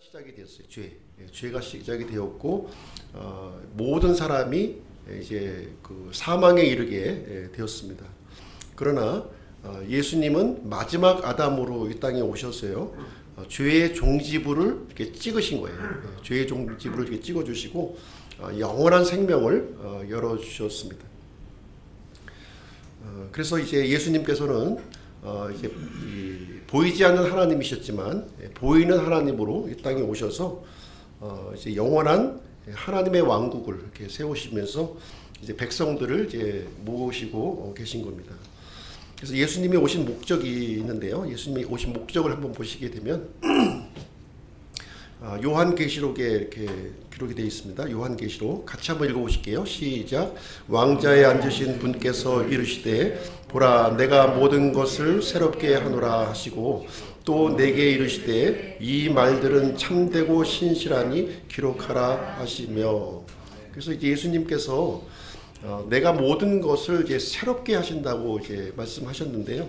시작이 되었어요. 죄가 시작이 되었고 모든 사람이 이제 그 사망에 이르게 되었습니다. 그러나 예수님은 마지막 아담으로 이 땅에 오셨어요. 죄의 종지부를 이렇게 찍으신 거예요. 죄의 종지부를 이렇게 찍어주시고 영원한 생명을 열어주셨습니다. 그래서 이제 예수님께서는 이제 보이지 않는 하나님이셨지만 보이는 하나님으로 이 땅에 오셔서 이제 영원한 하나님의 왕국을 이렇게 세우시면서 이제 백성들을 이제 모으시고 계신 겁니다. 그래서 예수님이 오신 목적이 있는데요. 예수님이 오신 목적을 한번 보시게 되면 요한계시록에 이렇게 기록이 되어 있습니다. 요한계시록 같이 한번 읽어보실게요. 시작. 왕자에 앉으신 분께서 이르시되 보라 내가 모든 것을 새롭게 하노라 하시고 또 내게 이르시되 이 말들은 참되고 신실하니 기록하라 하시며. 그래서 이제 예수님께서 내가 모든 것을 이제 새롭게 하신다고 이제 말씀하셨는데요.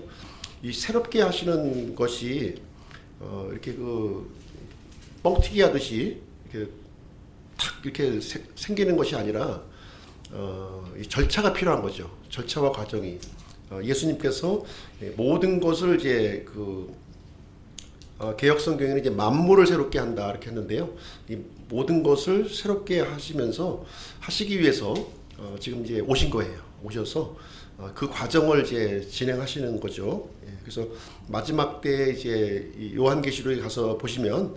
이 새롭게 하시는 것이 이렇게 그 뻥튀기 하듯이 이렇게 탁 이렇게 생기는 것이 아니라 이 절차가 필요한 거죠. 절차와 과정이. 예수님께서 모든 것을 이제 그 개역 성경에는 이제 만물을 새롭게 한다 이렇게 했는데요. 이 모든 것을 새롭게 하시기 위해서 지금 이제 오신 거예요. 오셔서 그 과정을 이제 진행하시는 거죠. 그래서 마지막 때 이제 요한계시록에 가서 보시면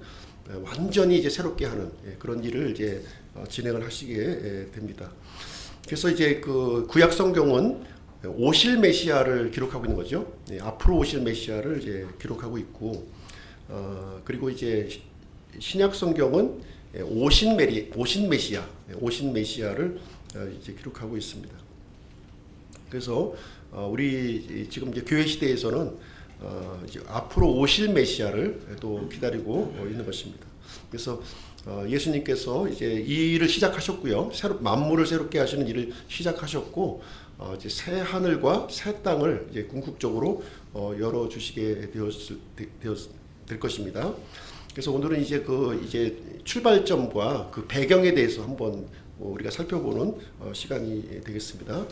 완전히 이제 새롭게 하는 그런 일을 이제 진행을 하시게 됩니다. 그래서 이제 그 구약 성경은 오실 메시아를 기록하고 있는 거죠. 앞으로 오실 메시아를 이제 기록하고 있고, 그리고 이제 신약 성경은 오신 메시아를 이제 기록하고 있습니다. 그래서 우리 지금 이제 교회 시대에서는 이제 앞으로 오실 메시아를 또 기다리고 있는 것입니다. 그래서 예수님께서 이제 이 일을 시작하셨고요. 만물을 새롭게 하시는 일을 시작하셨고, 이제 새 하늘과 새 땅을 이제 궁극적으로 열어 주시게 될 것입니다. 그래서 오늘은 이제 이제 출발점과 그 배경에 대해서 한번 우리가 살펴보는 시간이 되겠습니다.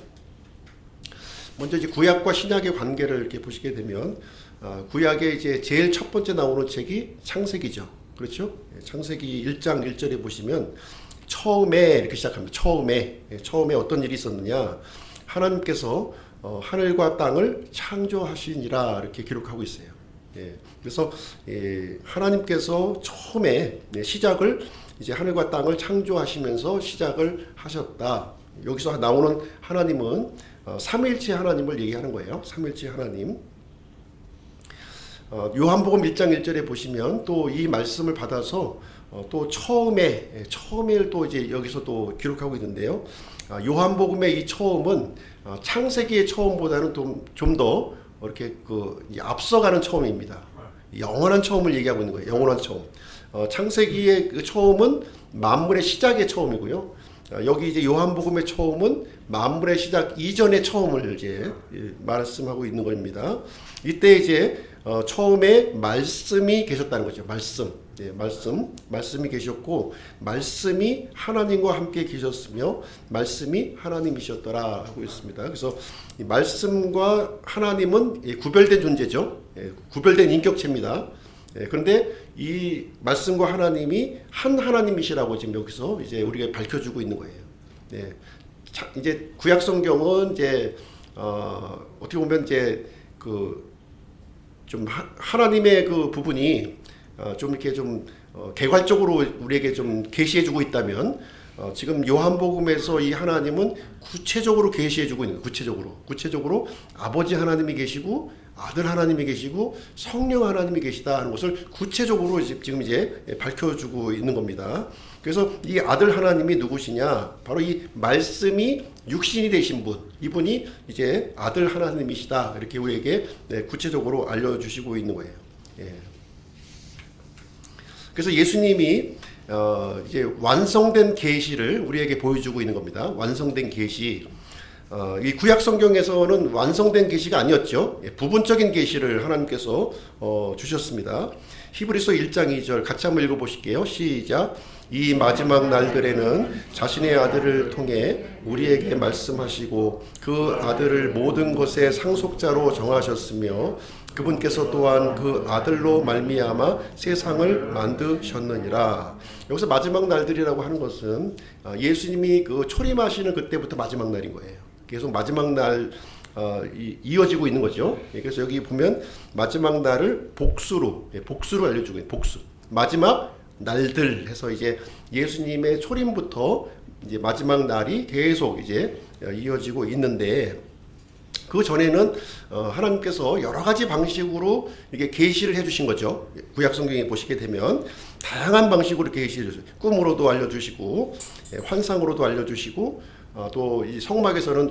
먼저 이제 구약과 신약의 관계를 이렇게 보시게 되면 구약에 이제 제일 첫 번째 나오는 책이 창세기죠. 그렇죠? 창세기 1장 1절에 보시면 처음에 이렇게 시작합니다. 처음에 어떤 일이 있었느냐? 하나님께서 하늘과 땅을 창조하시니라 이렇게 기록하고 있어요. 그래서 하나님께서 처음에 시작을 이제 하늘과 땅을 창조하시면서 시작을 하셨다. 여기서 나오는 하나님은 삼위일체 하나님을 얘기하는 거예요. 삼위일체 하나님. 요한복음 1장 1절에 보시면 또 이 말씀을 받아서 또 처음에를 또 이제 여기서 또 기록하고 있는데요. 요한복음의 이 처음은 창세기의 처음보다는 좀 더 이렇게 앞서가는 처음입니다. 영원한 처음을 얘기하고 있는 거예요. 영원한 처음. 창세기의 그 처음은 만물의 시작의 처음이고요. 여기 이제 요한복음의 처음은 만물의 시작 이전의 처음을 이제 말씀하고 있는 겁니다. 이때 이제 처음에 말씀이 계셨다는 거죠. 말씀이 계셨고 말씀이 하나님과 함께 계셨으며 말씀이 하나님이셨더라 하고 있습니다. 그래서 이 말씀과 하나님은 구별된 존재죠. 구별된 인격체입니다. 그런데 이 말씀과 하나님이 한 하나님이시라고 지금 여기서 이제 우리가 밝혀주고 있는 거예요. 이제 구약 성경은 이제 어떻게 보면 이제 좀 하나님의 그 부분이 좀 이렇게 좀 개괄적으로 우리에게 좀 계시해주고 있다면 지금 요한복음에서 이 하나님은 구체적으로 계시해주고 있는 거예요. 구체적으로 아버지 하나님이 계시고 아들 하나님이 계시고 성령 하나님이 계시다 하는 것을 구체적으로 지금 이제 밝혀주고 있는 겁니다. 그래서 이 아들 하나님이 누구시냐? 바로 이 말씀이 육신이 되신 분, 이분이 이제 아들 하나님이시다. 이렇게 우리에게 구체적으로 알려주시고 있는 거예요. 그래서 예수님이 이제 완성된 계시를 우리에게 보여주고 있는 겁니다. 완성된 계시. 이 구약 성경에서는 완성된 계시가 아니었죠. 부분적인 계시를 하나님께서 주셨습니다. 히브리서 1장 2절 같이 한번 읽어보실게요. 시작. 이 마지막 날들에는 자신의 아들을 통해 우리에게 말씀하시고 그 아들을 모든 것의 상속자로 정하셨으며 그분께서 또한 그 아들로 말미암아 세상을 만드셨느니라. 여기서 마지막 날들이라고 하는 것은 예수님이 그 초림하시는 그때부터 마지막 날인 거예요. 계속 마지막 날 이어지고 있는 거죠. 그래서 여기 보면 마지막 날을 복수로 알려주고 있는 복수. 마지막 날들 해서 이제 예수님의 초림부터 이제 마지막 날이 계속 이제 이어지고 있는데, 그 전에는 하나님께서 여러 가지 방식으로 이렇게 계시를 해주신 거죠. 구약 성경에 보시게 되면 다양한 방식으로 계시해 주셨어요. 꿈으로도 알려주시고, 환상으로도 알려주시고, 또 이 성막에서는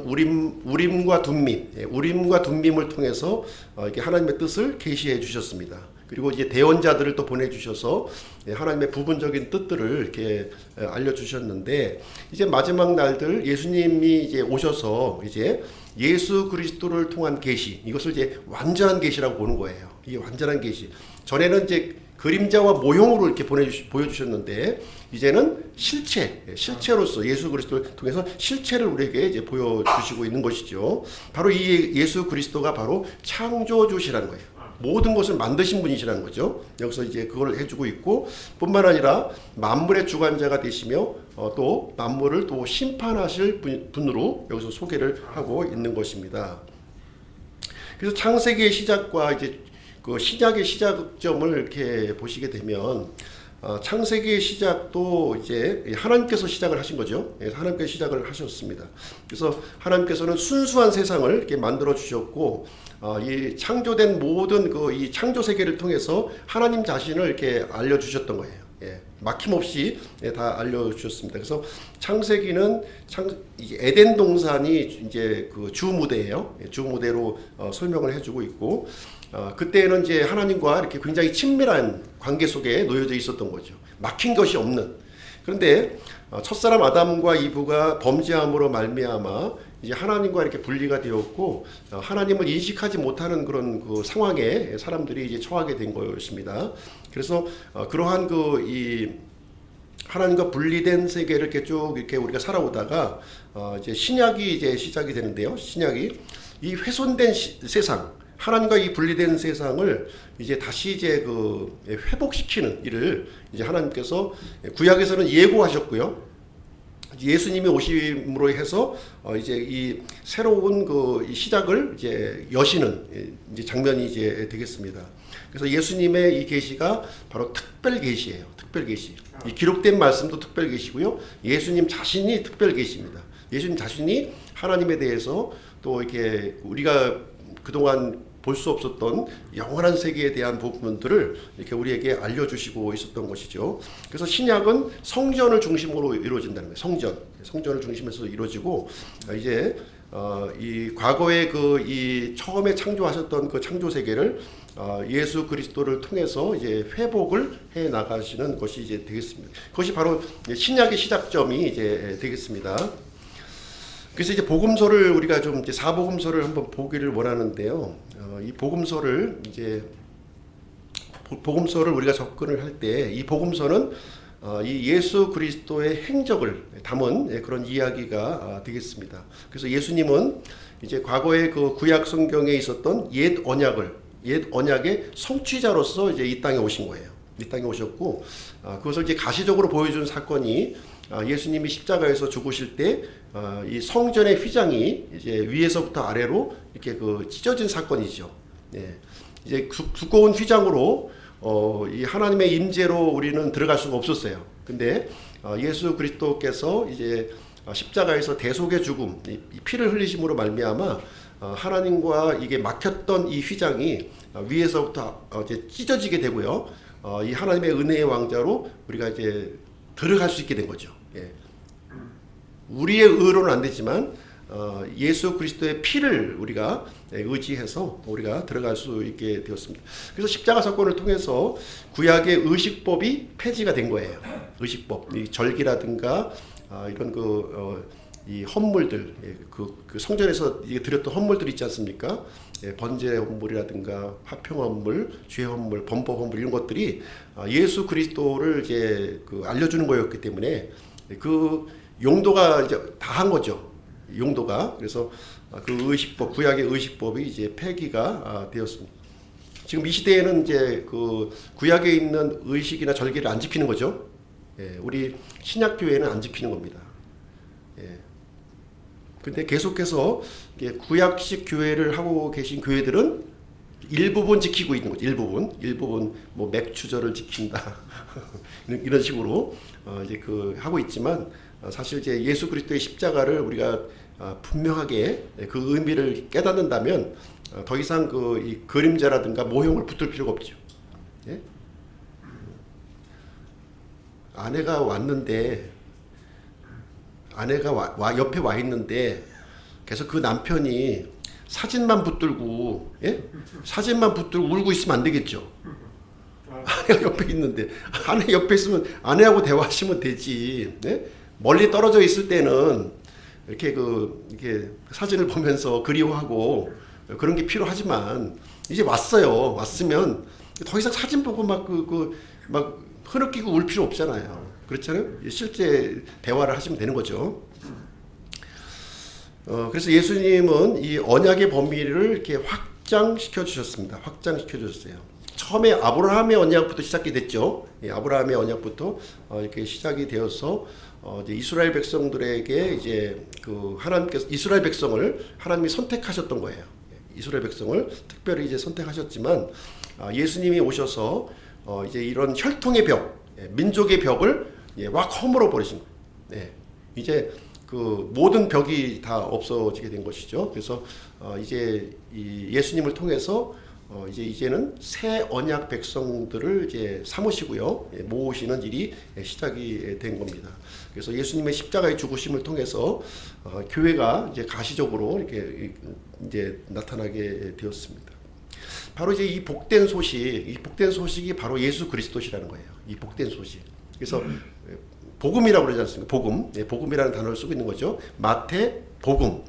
우림과 둠밈, 우림과 둠밈을 통해서 이렇게 하나님의 뜻을 계시해 주셨습니다. 그리고 이제 대언자들을 또 보내주셔서 하나님의 부분적인 뜻들을 이렇게 알려주셨는데, 이제 마지막 날들 예수님이 이제 오셔서 이제 예수 그리스도를 통한 계시, 이것을 이제 완전한 계시라고 보는 거예요. 이게 완전한 계시. 전에는 이제 그림자와 모형으로 이렇게 보여주셨는데, 이제는 실체로서 예수 그리스도를 통해서 실체를 우리에게 이제 보여주시고 있는 것이죠. 바로 이 예수 그리스도가 바로 창조주시라는 거예요. 모든 것을 만드신 분이시라는 거죠. 여기서 이제 그걸 해주고 있고, 뿐만 아니라 만물의 주관자가 되시며 또 만물을 또 심판하실 분으로 여기서 소개를 하고 있는 것입니다. 그래서 창세기의 시작과 이제 그 신약의 시작점을 이렇게 보시게 되면, 창세기의 시작도 이제 하나님께서 시작을 하신 거죠. 하나님께서 시작을 하셨습니다. 그래서 하나님께서는 순수한 세상을 이렇게 만들어 주셨고, 이 창조된 모든 그 이 창조 세계를 통해서 하나님 자신을 이렇게 알려주셨던 거예요. 막힘없이 다 알려주셨습니다. 그래서 창세기는 에덴 동산이 이제 그 주 무대예요. 주 무대로 설명을 해주고 있고, 그때는 이제 하나님과 이렇게 굉장히 친밀한 관계 속에 놓여져 있었던 거죠. 막힌 것이 없는. 그런데 첫사람 아담과 이브가 범죄함으로 말미암아 이제 하나님과 이렇게 분리가 되었고, 하나님을 인식하지 못하는 그런 그 상황에 사람들이 이제 처하게 된 것입니다. 그래서 그러한 이 하나님과 분리된 세계를 이렇게 쭉 이렇게 우리가 살아오다가 이제 신약이 이제 시작이 되는데요. 신약이 이 훼손된 세상, 하나님과 이 분리된 세상을 이제 다시 이제 그 회복시키는 일을 이제 하나님께서 구약에서는 예고하셨고요. 예수님이 오심으로 해서 이제 이 새로운 이 시작을 이제 여시는 이제 장면이 이제 되겠습니다. 그래서 예수님의 이 계시가 바로 특별 계시예요. 특별 계시. 이 기록된 말씀도 특별 계시고요. 예수님 자신이 특별 계시입니다. 예수님 자신이 하나님에 대해서 또 이렇게 우리가 그동안 볼 수 없었던 영원한 세계에 대한 부분들을 이렇게 우리에게 알려주시고 있었던 것이죠. 그래서 신약은 성전을 중심으로 이루어진다는 거예요. 성전을 중심에서 이루어지고, 이제 이 과거에 이 처음에 창조하셨던 그 창조 세계를 예수 그리스도를 통해서 이제 회복을 해 나가시는 것이 이제 되겠습니다. 그것이 바로 신약의 시작점이 이제 되겠습니다. 그래서 이제 복음서를 우리가 좀 이제 사복음서를 한번 보기를 원하는데요. 이 복음서를 우리가 접근을 할 때, 이 복음서는 이 예수 그리스도의 행적을 담은 그런 이야기가 되겠습니다. 그래서 예수님은 이제 과거에 그 구약 성경에 있었던 옛 언약의 성취자로서 이제 이 땅에 오신 거예요. 이 땅에 오셨고, 그것을 이제 가시적으로 보여준 사건이 예수님이 십자가에서 죽으실 때 이 성전의 휘장이 이제 위에서부터 아래로 이렇게 찢어진 사건이죠. 이제 두꺼운 휘장으로 이 하나님의 임재로 우리는 들어갈 수가 없었어요. 근데 예수 그리스도께서 이제 십자가에서 대속의 죽음, 이 피를 흘리심으로 말미암아 하나님과 이게 막혔던 이 휘장이 위에서부터 이제 찢어지게 되고요. 이 하나님의 은혜의 왕자로 우리가 이제 들어갈 수 있게 된 거죠. 우리의 의로는 안 되지만 예수 그리스도의 피를 우리가 의지해서 우리가 들어갈 수 있게 되었습니다. 그래서 십자가 사건을 통해서 구약의 의식법이 폐지가 된 거예요. 의식법, 이 절기라든가 이런 이 헌물들, 그 성전에서 드렸던 헌물들 있지 않습니까? 번제 헌물이라든가 화평 헌물, 죄 헌물, 범법 헌물 이런 것들이 예수 그리스도를 이제 알려주는 거였기 때문에 그 용도가 이제 다 한 거죠. 용도가. 그래서 그 의식법, 구약의 의식법이 이제 폐기가 되었습니다. 지금 이 시대에는 이제 그 구약에 있는 의식이나 절기를 안 지키는 거죠. 우리 신약 교회는 안 지키는 겁니다. 근데 계속해서 구약식 교회를 하고 계신 교회들은 일부분 지키고 있는 거죠. 일부분 뭐 맥추절을 지킨다 이런 식으로 이제 하고 있지만 사실 이제 예수 그리스도의 십자가를 우리가 분명하게 그 의미를 깨닫는다면 더 이상 이 그림자라든가 모형을 붙을 필요가 없죠. 예? 아내가 왔는데 아내가 옆에 와 있는데 계속 그 남편이 사진만 붙들고 사진만 붙들고 울고 있으면 안 되겠죠. 아내가 옆에 있는데 아내 옆에 있으면 아내하고 대화하시면 되지. 멀리 떨어져 있을 때는 이렇게 사진을 보면서 그리워하고 그런 게 필요하지만 이제 왔으면 더 이상 사진 보고 막 흐느끼고 울 필요 없잖아요. 그렇잖아요. 실제 대화를 하시면 되는 거죠. 그래서 예수님은 이 언약의 범위를 이렇게 확장시켜 주셨습니다. 확장시켜 주셨어요. 처음에 아브라함의 언약부터 시작이 됐죠. 아브라함의 언약부터 이렇게 시작이 되어서 이제 이스라엘 백성들에게 이제 하나님께서 이스라엘 백성을 하나님이 선택하셨던 거예요. 이스라엘 백성을 특별히 이제 선택하셨지만 예수님이 오셔서 이제 이런 혈통의 벽, 민족의 벽을 확 허물어 버리신 거예요. 이제 모든 벽이 다 없어지게 된 것이죠. 그래서 이제 이 예수님을 통해서 이제는 새 언약 백성들을 이제 삼으시고요, 모으시는 일이 시작이 된 겁니다. 그래서 예수님의 십자가의 죽으심을 통해서 교회가 이제 가시적으로 이렇게 이제 나타나게 되었습니다. 바로 이제 이 복된 소식이 바로 예수 그리스도시라는 거예요. 이 복된 소식. 그래서 복음이라고 그러지 않습니까? 복음이라는 단어를 쓰고 있는 거죠. 마태 복음,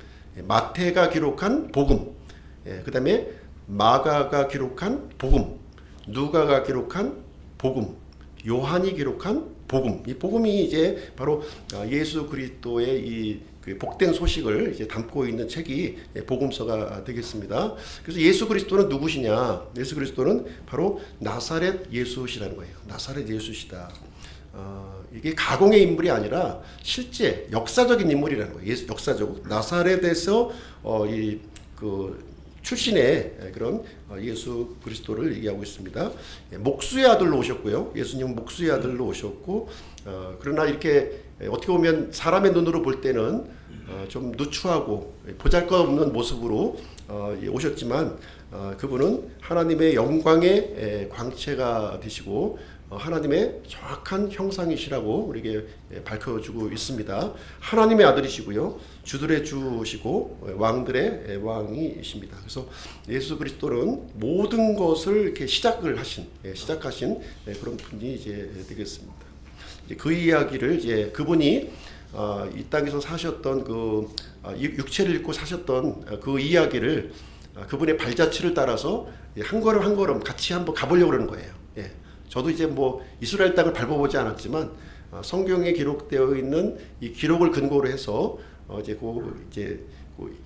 마태가 기록한 복음, 그 다음에 마가가 기록한 복음, 누가가 기록한 복음, 요한이 기록한 복음. 이 복음이 이제 바로 예수 그리스도의 이 복된 소식을 이제 담고 있는 책이 복음서가 되겠습니다. 그래서 예수 그리스도는 누구시냐? 예수 그리스도는 바로 나사렛 예수시라는 거예요. 나사렛 예수시다. 이게 가공의 인물이 아니라 실제 역사적인 인물이라는 거예요. 역사적 나사렛에서 출신의 그런 예수 그리스도를 얘기하고 있습니다. 목수의 아들로 오셨고요. 예수님은 목수의 아들로 오셨고, 그러나 이렇게 어떻게 보면 사람의 눈으로 볼 때는 좀 누추하고 보잘것없는 모습으로 오셨지만 그분은 하나님의 영광의 광채가 되시고 하나님의 정확한 형상이시라고 우리에게 밝혀주고 있습니다. 하나님의 아들이시고요, 주들의 주시고 왕들의 왕이십니다. 그래서 예수 그리스도는 모든 것을 이렇게 시작하신 그런 분이 이제 되겠습니다. 그 이야기를 이제 그분이 이 땅에서 사셨던 육체를 입고 사셨던 그 이야기를 그분의 발자취를 따라서 한 걸음 한 걸음 같이 한번 가보려고 그러는 거예요. 저도 이제 뭐 이스라엘 땅을 밟아보지 않았지만 성경에 기록되어 있는 이 기록을 근거로 해서 이제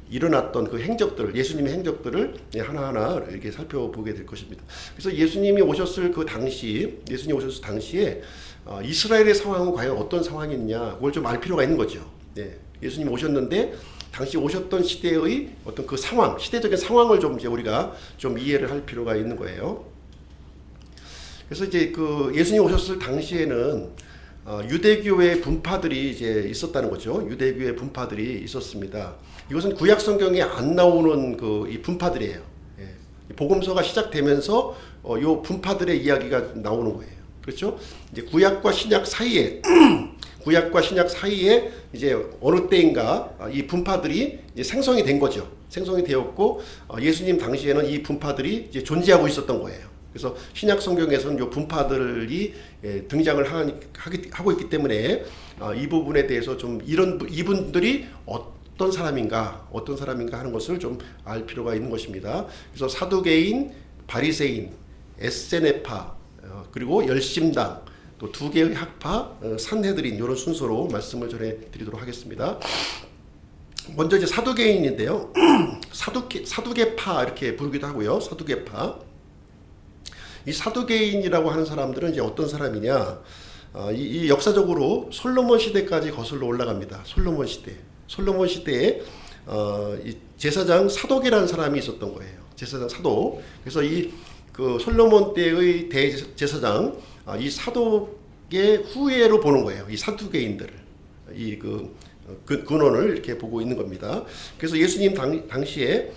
일어났던 그 행적들, 예수님의 행적들을 하나하나 이렇게 살펴보게 될 것입니다. 그래서 예수님이 오셨을 당시에 이스라엘의 상황은 과연 어떤 상황이냐, 그걸 좀 알 필요가 있는 거죠. 예수님 오셨는데 당시 오셨던 시대의 어떤 그 상황, 시대적인 상황을 좀 이제 우리가 좀 이해를 할 필요가 있는 거예요. 그래서 이제 예수님 오셨을 당시에는 유대교의 분파들이 이제 있었다는 거죠. 유대교의 분파들이 있었습니다. 이것은 구약 성경에 안 나오는 이 분파들이에요. 복음서가 시작되면서 요 분파들의 이야기가 나오는 거예요. 그렇죠? 이제 구약과 신약 사이에 이제 어느 때인가 이 분파들이 이제 생성이 된 거죠. 생성이 되었고 예수님 당시에는 이 분파들이 이제 존재하고 있었던 거예요. 그래서 신약 성경에서는 요 분파들이 등장을 하고 있기 때문에 이 부분에 대해서 좀 이분들이 어떤 사람인가 하는 것을 좀 알 필요가 있는 것입니다. 그래서 사두개인, 바리새인, 에세네파, 그리고 열심당, 또 두 개의 학파, 산헤드린, 이런 순서로 말씀을 전해드리도록 하겠습니다. 먼저 이제 사두개인인데요. 사두개파 이렇게 부르기도 하고요. 사두개파. 이 사두개인이라고 하는 사람들은 이제 어떤 사람이냐? 이 역사적으로 솔로몬 시대까지 거슬러 올라갑니다. 솔로몬 시대에 이 제사장 사독이라는 사람이 있었던 거예요. 제사장 사독. 그래서 그 솔로몬 때의 대제사장, 이 사독의 후예로 보는 거예요. 이 사두개인들을. 근원을 이렇게 보고 있는 겁니다. 그래서 예수님 당시에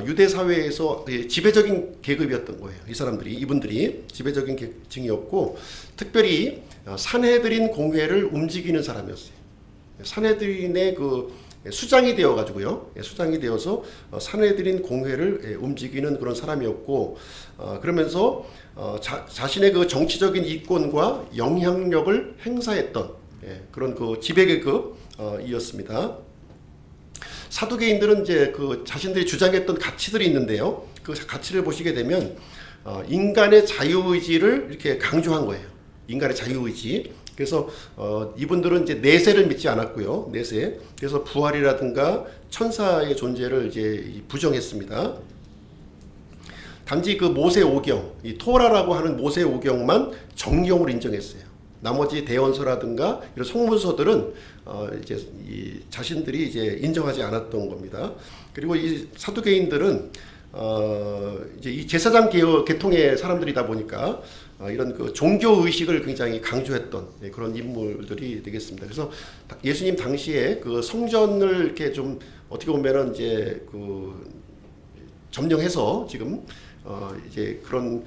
유대 사회에서 지배적인 계급이었던 거예요. 이분들이 지배적인 계층이었고, 특별히 산헤드린 공회를 움직이는 사람이었어요. 산헤드린의 그 수장이 되어가지고요. 수장이 되어서 산헤드린 공회를 움직이는 그런 사람이었고, 그러면서 자신의 그 정치적인 이권과 영향력을 행사했던 그런 그 지배계급이었습니다. 사두개인들은 이제 그 자신들이 주장했던 가치들이 있는데요. 그 가치를 보시게 되면 인간의 자유의지를 이렇게 강조한 거예요. 인간의 자유의지. 그래서 이분들은 이제 내세를 믿지 않았고요. 내세. 그래서 부활이라든가 천사의 존재를 이제 부정했습니다. 단지 그 모세오경, 이 토라라고 하는 모세오경만 정경으로 인정했어요. 나머지 대원서라든가 이런 속문서들은 이제 자신들이 이제 인정하지 않았던 겁니다. 그리고 이 사두개인들은 이제 이 제사장 계통의 사람들이다 보니까 이런 그 종교 의식을 굉장히 강조했던 그런 인물들이 되겠습니다. 그래서 예수님 당시에 그 성전을 이렇게 좀 어떻게 보면은 이제 그 점령해서 지금 이제 그런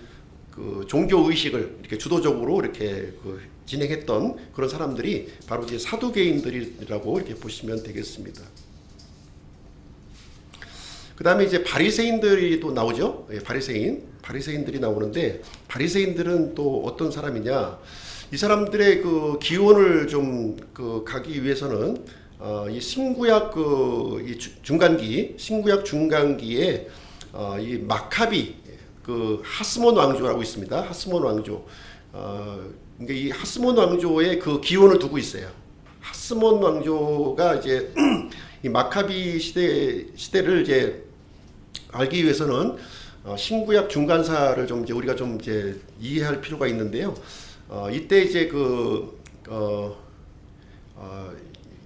그 종교 의식을 이렇게 주도적으로 이렇게 그 진행했던 그런 사람들이 바로 이제 사두개인들이라고 이렇게 보시면 되겠습니다. 그 다음에 이제 바리새인들이 또 나오죠. 바리새인들이 나오는데, 바리새인들은 또 어떤 사람이냐? 이 사람들의 그 기원을 좀 그 가기 위해서는 이 신구약 신구약 중간기에 이 마카비 그 하스몬 왕조라고 있습니다. 하스몬 왕조. 그러니까 이 하스몬 왕조의 그 기원을 두고 있어요. 하스몬 왕조가 이제 이 마카비 시대를 이제 알기 위해서는 신구약 중간사를 좀 이제 우리가 좀 이제 이해할 필요가 있는데요. 이때 이제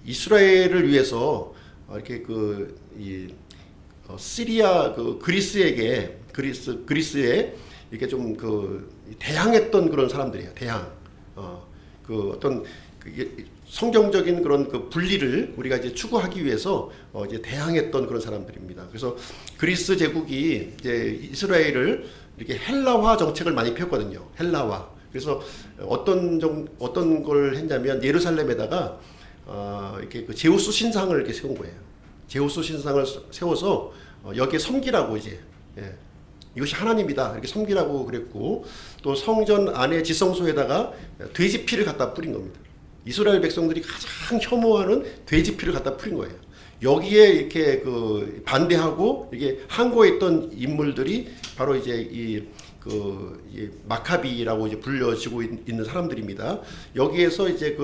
이스라엘을 위해서 이렇게 시리아 그리스에 이렇게 좀 대항했던 그런 사람들이에요. 어떤 성경적인 그런 그 분리를 우리가 이제 추구하기 위해서 이제 대항했던 그런 사람들입니다. 그래서 그리스 제국이 이제 이스라엘을 이렇게 헬라화 정책을 많이 폈거든요. 헬라화. 그래서 어떤 걸 했냐면 예루살렘에다가 이렇게 그 제우스 신상을 이렇게 세운 거예요. 제우스 신상을 세워서 여기에 섬기라고 이제 이것이 하나님이다 이렇게 섬기라고 그랬고, 또 성전 안에 지성소에다가 돼지 피를 갖다 뿌린 겁니다. 이스라엘 백성들이 가장 혐오하는 돼지 피를 갖다 뿌린 거예요. 여기에 이렇게 그 반대하고 이게 항거했던 인물들이 바로 이제 이 마카비라고 이제 불려지고 있는 사람들입니다. 여기에서 이제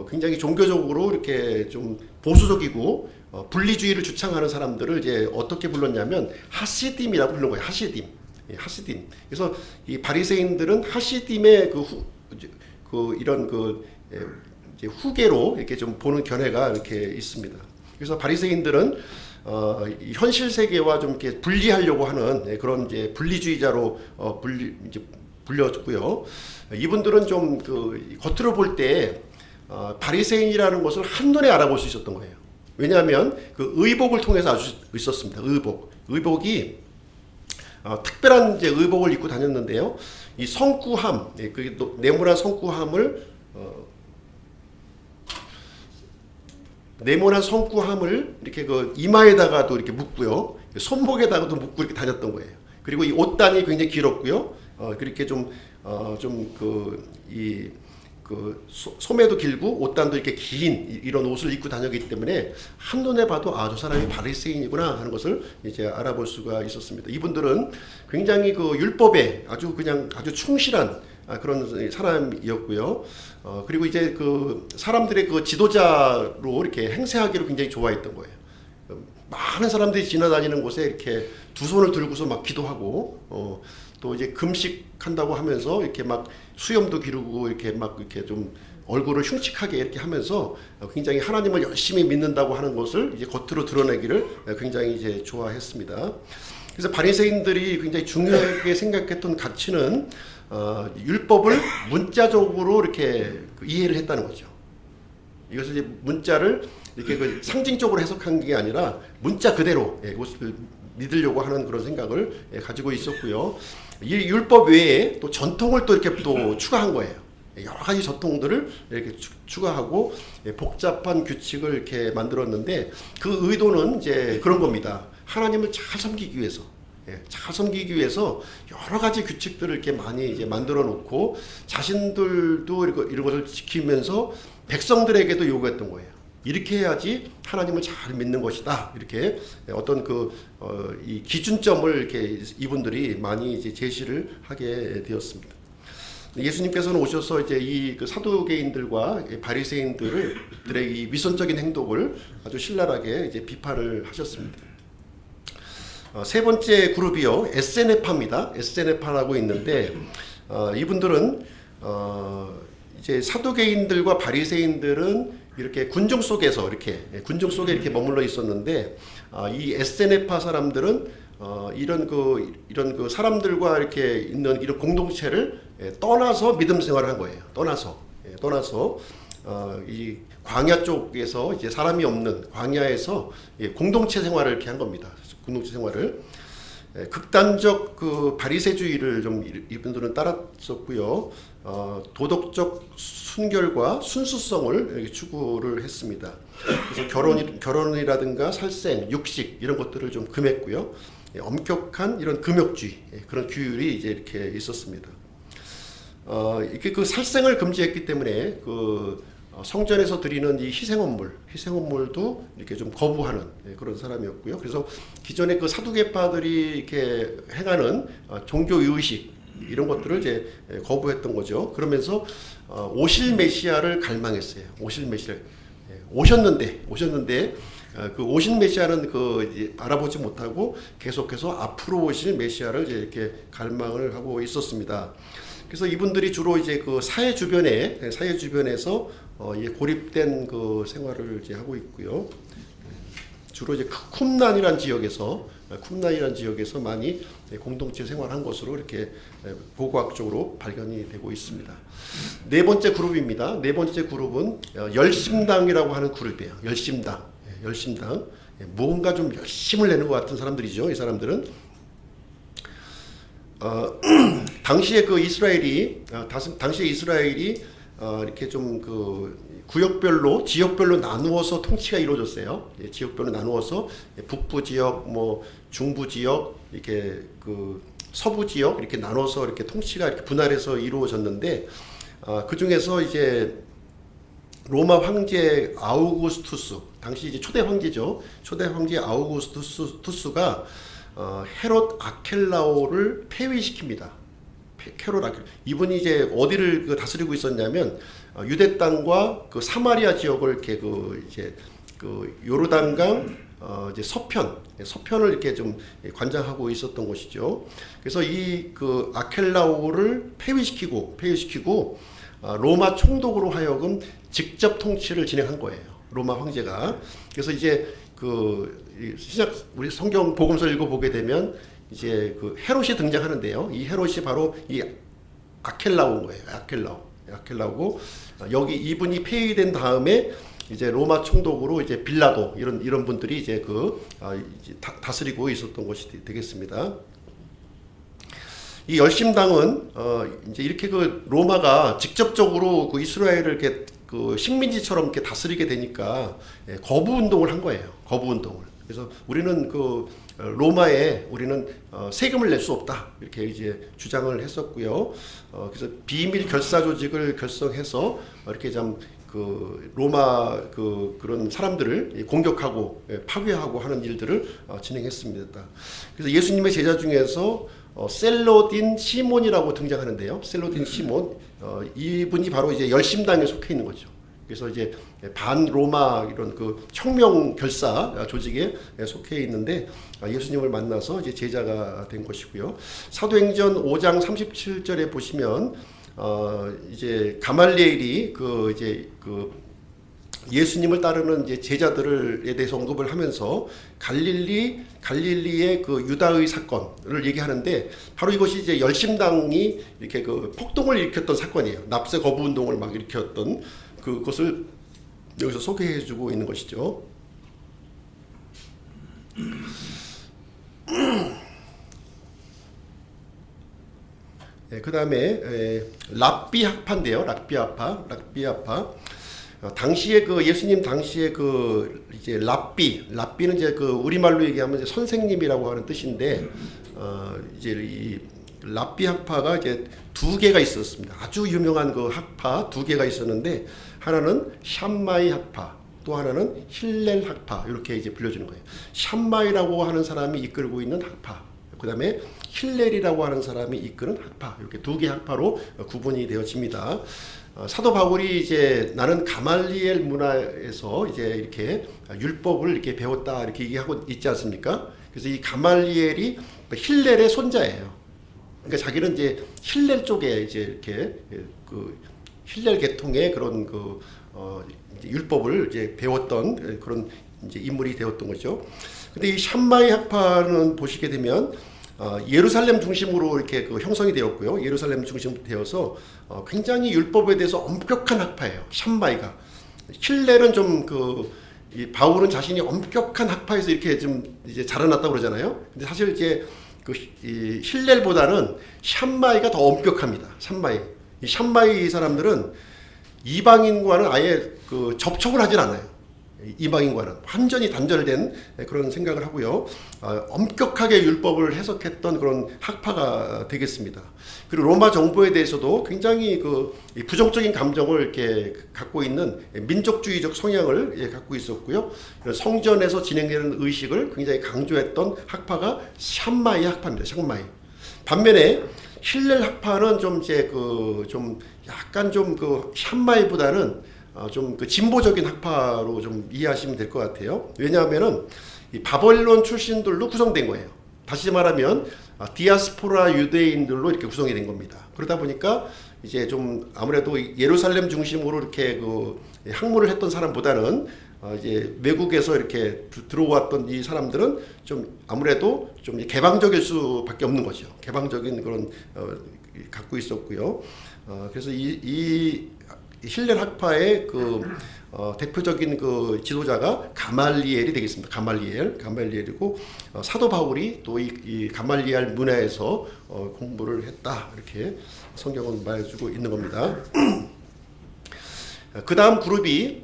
굉장히 종교적으로 이렇게 좀 보수적이고 분리주의를 주창하는 사람들을 이제 어떻게 불렀냐면 하시딤이라고 부르는 거예요. 하시딤. 그래서 이 바리새인들은 하시딤의 이런 이제 후계로 이렇게 좀 보는 견해가 이렇게 있습니다. 그래서 바리새인들은 현실 세계와 좀 이렇게 분리하려고 하는 그런 이제 분리주의자로 불렸고요. 이분들은 좀 겉으로 볼 때 바리새인이라는 것을 한눈에 알아볼 수 있었던 거예요. 왜냐하면 그 의복을 통해서 알 수 있었습니다. 의복이 특별한 이제 의복을 입고 다녔는데요. 이 성구함, 그 네모난 성구함을 이렇게 그 이마에다가도 이렇게 묶고요, 손목에다가도 묶고 이렇게 다녔던 거예요. 그리고 이 옷단이 굉장히 길었고요, 그렇게 소매도 길고 옷단도 이렇게 긴 이런 옷을 입고 다녔기 때문에 한눈에 봐도 저 사람이 바리새인이구나 하는 것을 이제 알아볼 수가 있었습니다. 이분들은 굉장히 그 율법에 아주 충실한 그런 사람이었고요. 그리고 이제 그 사람들의 그 지도자로 이렇게 행세하기를 굉장히 좋아했던 거예요. 많은 사람들이 지나다니는 곳에 이렇게 두 손을 들고서 막 기도하고, 또 이제 금식한다고 하면서 이렇게 막 수염도 기르고 이렇게 막 이렇게 좀 얼굴을 흉측하게 이렇게 하면서 굉장히 하나님을 열심히 믿는다고 하는 것을 이제 겉으로 드러내기를 굉장히 이제 좋아했습니다. 그래서 바리새인들이 굉장히 중요하게 생각했던 가치는 율법을 문자적으로 이렇게 이해를 했다는 거죠. 이것을 이제 문자를 이렇게 그 상징적으로 해석한 게 아니라 문자 그대로 이것을 믿으려고 하는 그런 생각을 가지고 있었고요. 이 율법 외에 또 전통을 또 이렇게 또 추가한 거예요. 여러 가지 전통들을 이렇게 추가하고 복잡한 규칙을 이렇게 만들었는데 그 의도는 이제 그런 겁니다. 하나님을 잘 섬기기 위해서. 잘 섬기기 위해서 여러 가지 규칙들을 이렇게 많이 이제 만들어 놓고 자신들도 이런 것을 지키면서 백성들에게도 요구했던 거예요. 이렇게 해야지 하나님을 잘 믿는 것이다. 이렇게 어떤 이 기준점을 이렇게 이분들이 많이 이제 제시를 하게 되었습니다. 예수님께서는 오셔서 이제 이 그 사두개인들과 바리새인들의 이 위선적인 행동을 아주 신랄하게 이제 비판을 하셨습니다. 세 번째 그룹이요, 에세네파입니다. 에세네파라고 있는데 이분들은 이제 사두개인들과 바리새인들은 이렇게 군중 속에 이렇게 머물러 있었는데 이 에세네파 사람들은 이런 그 사람들과 이렇게 있는 이런 공동체를 떠나서 믿음 생활을 한 거예요. 떠나서 이 광야 쪽에서 이제 사람이 없는 광야에서 공동체 생활을 이렇게 한 겁니다. 공동체 생활을 극단적 그 바리새주의를 좀 이분들은 따랐었고요. 도덕적 순결과 순수성을 이렇게 추구를 했습니다. 그래서 결혼이라든가 살생, 육식 이런 것들을 좀 금했고요. 엄격한 이런 금욕주의 그런 규율이 이제 이렇게 있었습니다. 이렇게 그 살생을 금지했기 때문에 그 성전에서 드리는 이 희생헌물도 이렇게 좀 거부하는 그런 사람이었고요. 그래서 기존에 그 사두개파들이 이렇게 행하는 종교 의식 이런 것들을 이제 거부했던 거죠. 그러면서 오실 메시아를 갈망했어요. 오실 메시아 오셨는데 그 오신 메시아는 이제 알아보지 못하고 계속해서 앞으로 오실 메시아를 이제 이렇게 갈망을 하고 있었습니다. 그래서 이분들이 주로 이제 그 사회 주변에서 고립된 그 생활을 이제 하고 있고요. 주로 이제 쿰난이란 지역에서 많이 공동체 생활한 것으로 이렇게 고고학적으로 발견이 되고 있습니다. 네 번째 그룹입니다. 네 번째 그룹은 열심당이라고 하는 그룹이에요. 열심당. 무언가 좀 열심을 내는 것 같은 사람들이죠. 이 사람들은 당시에 이스라엘이 이렇게 좀 지역별로 나누어서 통치가 이루어졌어요. 지역별로 나누어서 북부 지역, 중부 지역, 이렇게 서부 지역 이렇게 나눠서 이렇게 통치가 이렇게 분할해서 이루어졌는데 그 중에서 이제 로마 황제 아우구스투스, 당시 이제 초대 황제죠. 초대 황제 아우구스투스가 헤롯 아켈라오를 폐위시킵니다. 이분이 이제 어디를 다스리고 있었냐면 유대 땅과 그 사마리아 지역을 이렇게 요르단강 이제 서편을 이렇게 좀 관장하고 있었던 것이죠. 그래서 이 아켈라오를 폐위시키고 로마 총독으로 하여금 직접 통치를 진행한 거예요. 로마 황제가. 그래서 이제 우리 성경 복음서 읽어보게 되면 이제 헤롯이 등장하는데요. 이 헤롯이 바로 이 아켈라오인 거예요. 아켈라오고 여기 이분이 폐위된 다음에 이제 로마 총독으로 이제 빌라도 이런 분들이 이제 다스리고 있었던 것이 되겠습니다. 이 열심당은 이제 이렇게 로마가 직접적으로 이스라엘을 이렇게 식민지처럼 이렇게 다스리게 되니까 거부 운동을 한 거예요. 거부 운동을. 그래서 우리는 그 로마에 우리는 세금을 낼 수 없다 이렇게 이제 주장을 했었고요. 그래서 비밀 결사 조직을 결성해서 이렇게 좀 그 로마 그런 사람들을 공격하고 파괴하고 하는 일들을 진행했습니다. 그래서 예수님의 제자 중에서 셀로딘 시몬이라고 등장하는데요. 셀로딘 시몬 이분이 바로 이제 열심당에 속해 있는 거죠. 그래서 이제 반로마 이런 그 혁명 결사 조직에 속해 있는데 예수님을 만나서 이제 제자가 된 것이고요. 사도행전 5장 37절에 보시면 이제 가말리엘이 예수님을 따르는 이제 제자들에 대해서 언급을 하면서 갈릴리의 그 유다의 사건을 얘기하는데 바로 이것이 이제 열심당이 이렇게 그 폭동을 일으켰던 사건이에요. 납세 거부 운동을 막 일으켰던 그것을 여기서 소개해주고 있는 것이죠. 그 다음에 랍비 학파인데요. 랍비 학파. 당시에 그 예수님 당시에 그 이제 랍비는 이제 그 우리말로 얘기하면 이제 선생님이라고 하는 뜻인데 이제 이 랍비 학파가 이제 두 개가 있었습니다. 아주 유명한 그 학파 두 개가 있었는데 하나는 샴마이 학파, 또 하나는 힐렐 학파 이렇게 이제 불려지는 거예요. 샴마이라고 하는 사람이 이끌고 있는 학파, 그 다음에 힐렐이라고 하는 사람이 이끄는 학파, 이렇게 두 개 학파로 구분이 되어집니다. 사도 바울이 이제 나는 가말리엘 문화에서 이제 이렇게 율법을 이렇게 배웠다 이렇게 얘기하고 있지 않습니까? 그래서 이 가말리엘이 힐렐의 손자예요. 그러니까 자기는 이제 힐렐 쪽에 이제 이렇게 그 힐렐 계통의 그런 그 이제 율법을 이제 배웠던 그런 이제 인물이 되었던 거죠. 근데 이 샴마이 학파는 보시게 되면 예루살렘 중심으로 이렇게 그 형성이 되었고요. 예루살렘 중심으로 되어서 굉장히 율법에 대해서 엄격한 학파예요. 샴마이가. 힐렐은 좀 이 바울은 자신이 엄격한 학파에서 이렇게 좀 이제 자라났다고 그러잖아요. 근데 사실 이제 이 힐렐보다는 샴마이가 더 엄격합니다. 이 샴마이 사람들은 이방인과는 아예 그 접촉을 하질 않아요. 이방인과는 완전히 단절된 그런 생각을 하고요. 엄격하게 율법을 해석했던 그런 학파가 되겠습니다. 그리고 로마 정부에 대해서도 굉장히 그 부정적인 감정을 이렇게 갖고 있는 민족주의적 성향을 갖고 있었고요. 성전에서 진행되는 의식을 굉장히 강조했던 학파가 샴마이 학파입니다. 샴마이. 반면에 힐렐 학파는 좀 이제 좀 약간 좀 샴마이보다는 좀 진보적인 학파로 좀 이해하시면 될 것 같아요. 왜냐하면은 이 바벨론 출신들로 구성된 거예요. 다시 말하면 디아스포라 유대인들로 이렇게 구성이 된 겁니다. 그러다 보니까 이제 좀 아무래도 예루살렘 중심으로 이렇게 학문을 했던 사람보다는 이제 외국에서 이렇게 들어왔던 이 사람들은 좀 아무래도 좀 개방적일 수밖에 없는 거죠. 개방적인 그런 갖고 있었고요. 그래서 이 힐렐 학파의 대표적인 지도자가 가말리엘이 되겠습니다. 가말리엘이고 사도 바울이 또 이 가말리엘 문화에서 공부를 했다 이렇게 성경은 말해주고 있는 겁니다. 그 다음 그룹이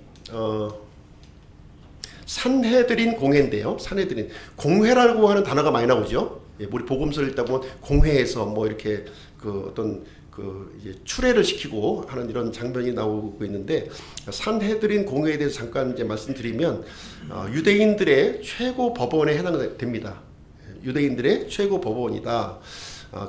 산헤드린 공회인데요. 산헤드린 공회라고 하는 단어가 많이 나오죠. 우리 복음서를 읽다 보면 공회에서 뭐 이렇게 어떤 이제 출애를 시키고 하는 이런 장면이 나오고 있는데 산헤드린 공회에 대해서 잠깐 이제 말씀드리면 유대인들의 최고 법원에 해당됩니다. 유대인들의 최고 법원이다.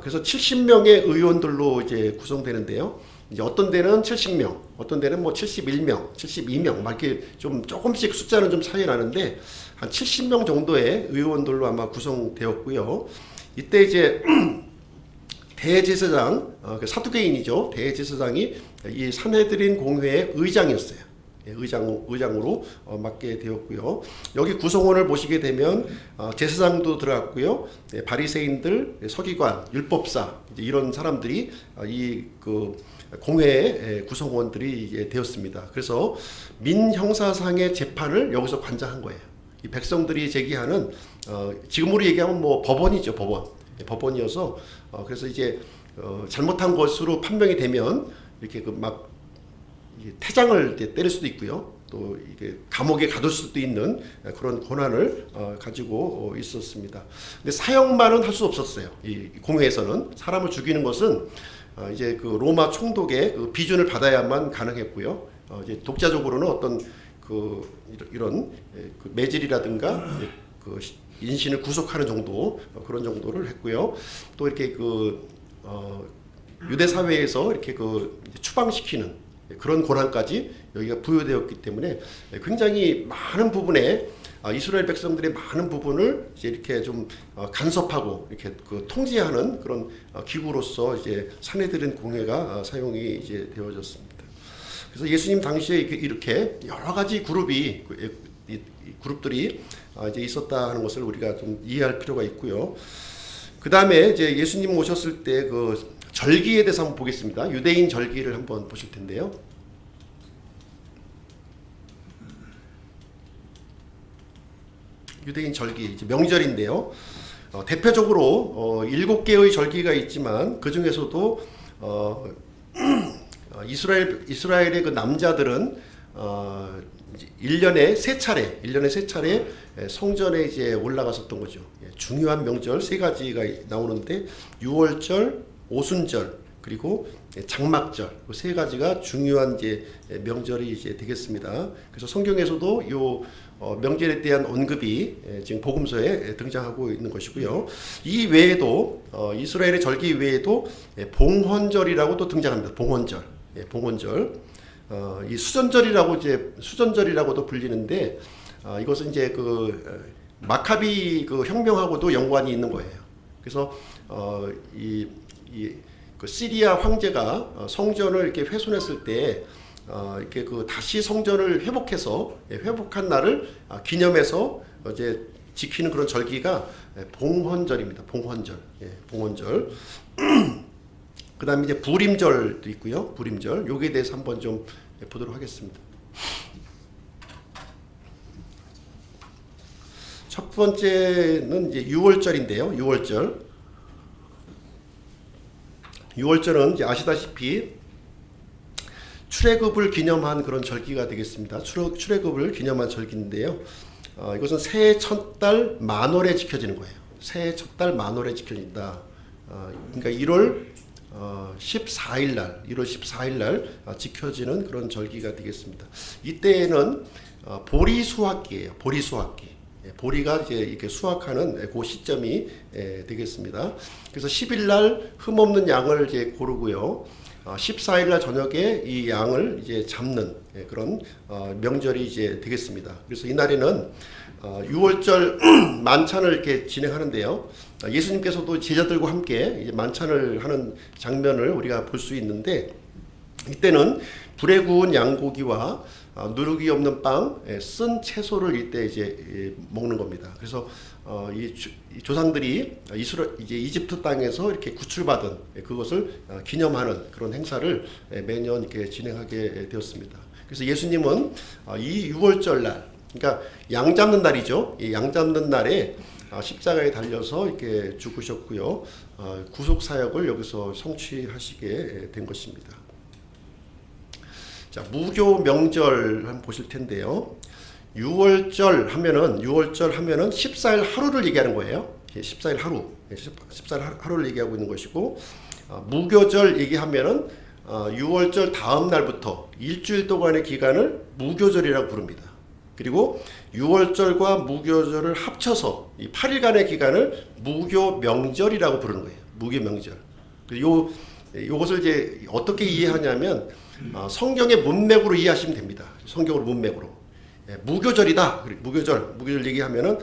그래서 70명의 의원들로 이제 구성되는데요. 이제 어떤 데는 70명, 어떤 데는 뭐 71명, 72명, 막 이렇게 좀 조금씩 숫자는 좀 차이 나는데 한 70명 정도의 의원들로 아마 구성되었고요. 이때 이제 대제사장, 사두개인이죠. 대제사장이 이 산헤드린 공회의 의장이었어요. 의장으로 맡게 되었고요. 여기 구성원을 보시게 되면 제사장도 들어갔고요. 바리새인들, 서기관, 율법사 이런 사람들이 이 공회의 구성원들이 이제 되었습니다. 그래서 민형사상의 재판을 여기서 관장한 거예요. 이 백성들이 제기하는 지금으로 얘기하면 뭐 법원이죠, 법원이어서 그래서 이제 잘못한 것으로 판명이 되면 이렇게 막 퇴장을 때릴 수도 있고요. 또 이게 감옥에 가둘 수도 있는 그런 권한을 가지고 있었습니다. 근데 사형만은 할 수 없었어요. 이 공회에서는 사람을 죽이는 것은 이제 그 로마 총독의 그 비준을 받아야만 가능했고요. 이제 독자적으로는 어떤 그 이런 그 매질이라든가 그 인신을 구속하는 정도 그런 정도를 했고요. 또 이렇게 그 유대 사회에서 이렇게 그 추방시키는 그런 권한까지 여기가 부여되었기 때문에 굉장히 많은 부분에 이스라엘 백성들의 많은 부분을 이제 이렇게 좀 간섭하고 이렇게 그 통제하는 그런 기구로서 이제 산헤드린 공회가 사용이 이제 되어졌습니다. 그래서 예수님 당시에 이렇게 여러 가지 그룹들이 이제 있었다 하는 것을 우리가 좀 이해할 필요가 있고요. 그 다음에 이제 예수님 오셨을 때 그 절기에 대해서 한번 보겠습니다. 유대인 절기를 한번 보실 텐데요. 유대인 절기, 이제 명절인데요. 대표적으로 7개의 절기가 있지만 그 중에서도 이스라엘의 그 남자들은 1년에 세 차례 성전에 이제 올라갔었던 거죠. 중요한 명절 세 가지가 나오는데 유월절, 오순절, 그리고 장막절 그 세 가지가 중요한 이제 명절이 이제 되겠습니다. 그래서 성경에서도 요 명절에 대한 언급이 지금 복음서에 등장하고 있는 것이고요. 이 외에도 이스라엘의 절기 외에도 봉헌절이라고 또 등장합니다. 봉헌절. 이 수전절이라고도 불리는데 이것은 이제 그 마카비 그 혁명하고도 연관이 있는 거예요. 그래서 그 시리아 황제가 성전을 이렇게 훼손했을 때 이렇게 그 다시 성전을 회복한 날을 기념해서 이제 지키는 그런 절기가 봉헌절입니다. 봉헌절. 그다음에 이제 부림절도 있고요. 부림절. 요기에 대해서 한번 좀 보도록 하겠습니다. 첫 번째는 이제 유월절인데요. 유월절은 이제 아시다시피 출애굽을 기념한 그런 절기가 되겠습니다. 출애굽을 기념한 절기인데요. 이것은 새해 첫 달 만월에 지켜지는 거예요. 새해 첫 달 만월에 지켜진다. 그러니까 1월 14일 날 지켜지는 그런 절기가 되겠습니다. 이때에는 보리수확기예요. 보리가 이제 이렇게 수확하는 그 시점이 되겠습니다. 그래서 10일 날 흠없는 양을 이제 고르고요. 14일 날 저녁에 이 양을 이제 잡는 그런 명절이 이제 되겠습니다. 그래서 이날에는 유월절 만찬을 이렇게 진행하는데요. 예수님께서도 제자들과 함께 이제 만찬을 하는 장면을 우리가 볼 수 있는데 이때는 불에 구운 양고기와 누룩이 없는 빵, 쓴 채소를 이때 이제 먹는 겁니다. 그래서 이 조상들이 이제 이집트 땅에서 이렇게 구출받은 그것을 기념하는 그런 행사를 매년 이렇게 진행하게 되었습니다. 그래서 예수님은 이 유월절 날, 그러니까 양 잡는 날이죠. 이 양 잡는 날에 십자가에 달려서 이렇게 죽으셨고요. 구속 사역을 여기서 성취하시게 된 것입니다. 자, 무교 명절 한번 보실 텐데요. 유월절 하면은 14일 하루를 얘기하는 거예요. 14일 하루를 얘기하고 있는 것이고, 무교절 얘기하면은 유월절 다음 날부터 일주일 동안의 기간을 무교절이라고 부릅니다. 그리고 유월절과 무교절을 합쳐서 이 8일간의 기간을 무교명절이라고 부르는 거예요. 무교명절. 요것을 이제 어떻게 이해하냐면 성경의 문맥으로 이해하시면 됩니다. 성경으로 문맥으로. 무교절이다. 무교절 얘기하면은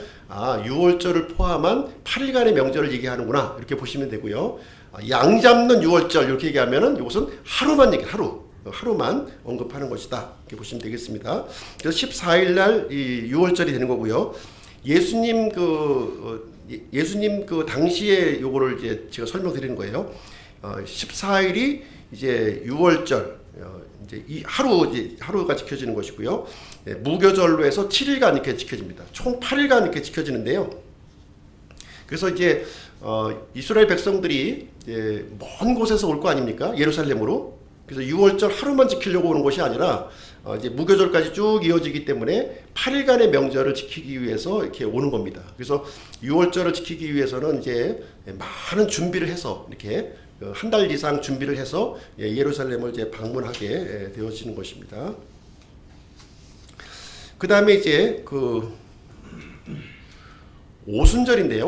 유월절을 포함한 8일간의 명절을 얘기하는구나. 이렇게 보시면 되고요. 양 잡는 유월절 이렇게 얘기하면은 이것은 하루만 언급하는 것이다. 이렇게 보시면 되겠습니다. 그래서 14일 날 이 유월절이 되는 거고요. 예수님 그 당시에 요거를 이제 제가 설명드리는 거예요. 14일이 이제 유월절, 이제 이 하루가 지켜지는 것이고요. 무교절로 해서 7일간 이렇게 지켜집니다. 총 8일간 이렇게 지켜지는데요. 그래서 이제 이스라엘 백성들이 먼 곳에서 올 거 아닙니까? 예루살렘으로. 그래서 6월절 하루만 지키려고 오는 것이 아니라 이제 무교절까지 쭉 이어지기 때문에 8일간의 명절을 지키기 위해서 이렇게 오는 겁니다. 그래서 6월절을 지키기 위해서는 이제 많은 준비를 해서 이렇게 한 달 이상 준비를 해서 예루살렘을 이제 방문하게 되어지는 것입니다. 그 다음에 이제 그 오순절인데요.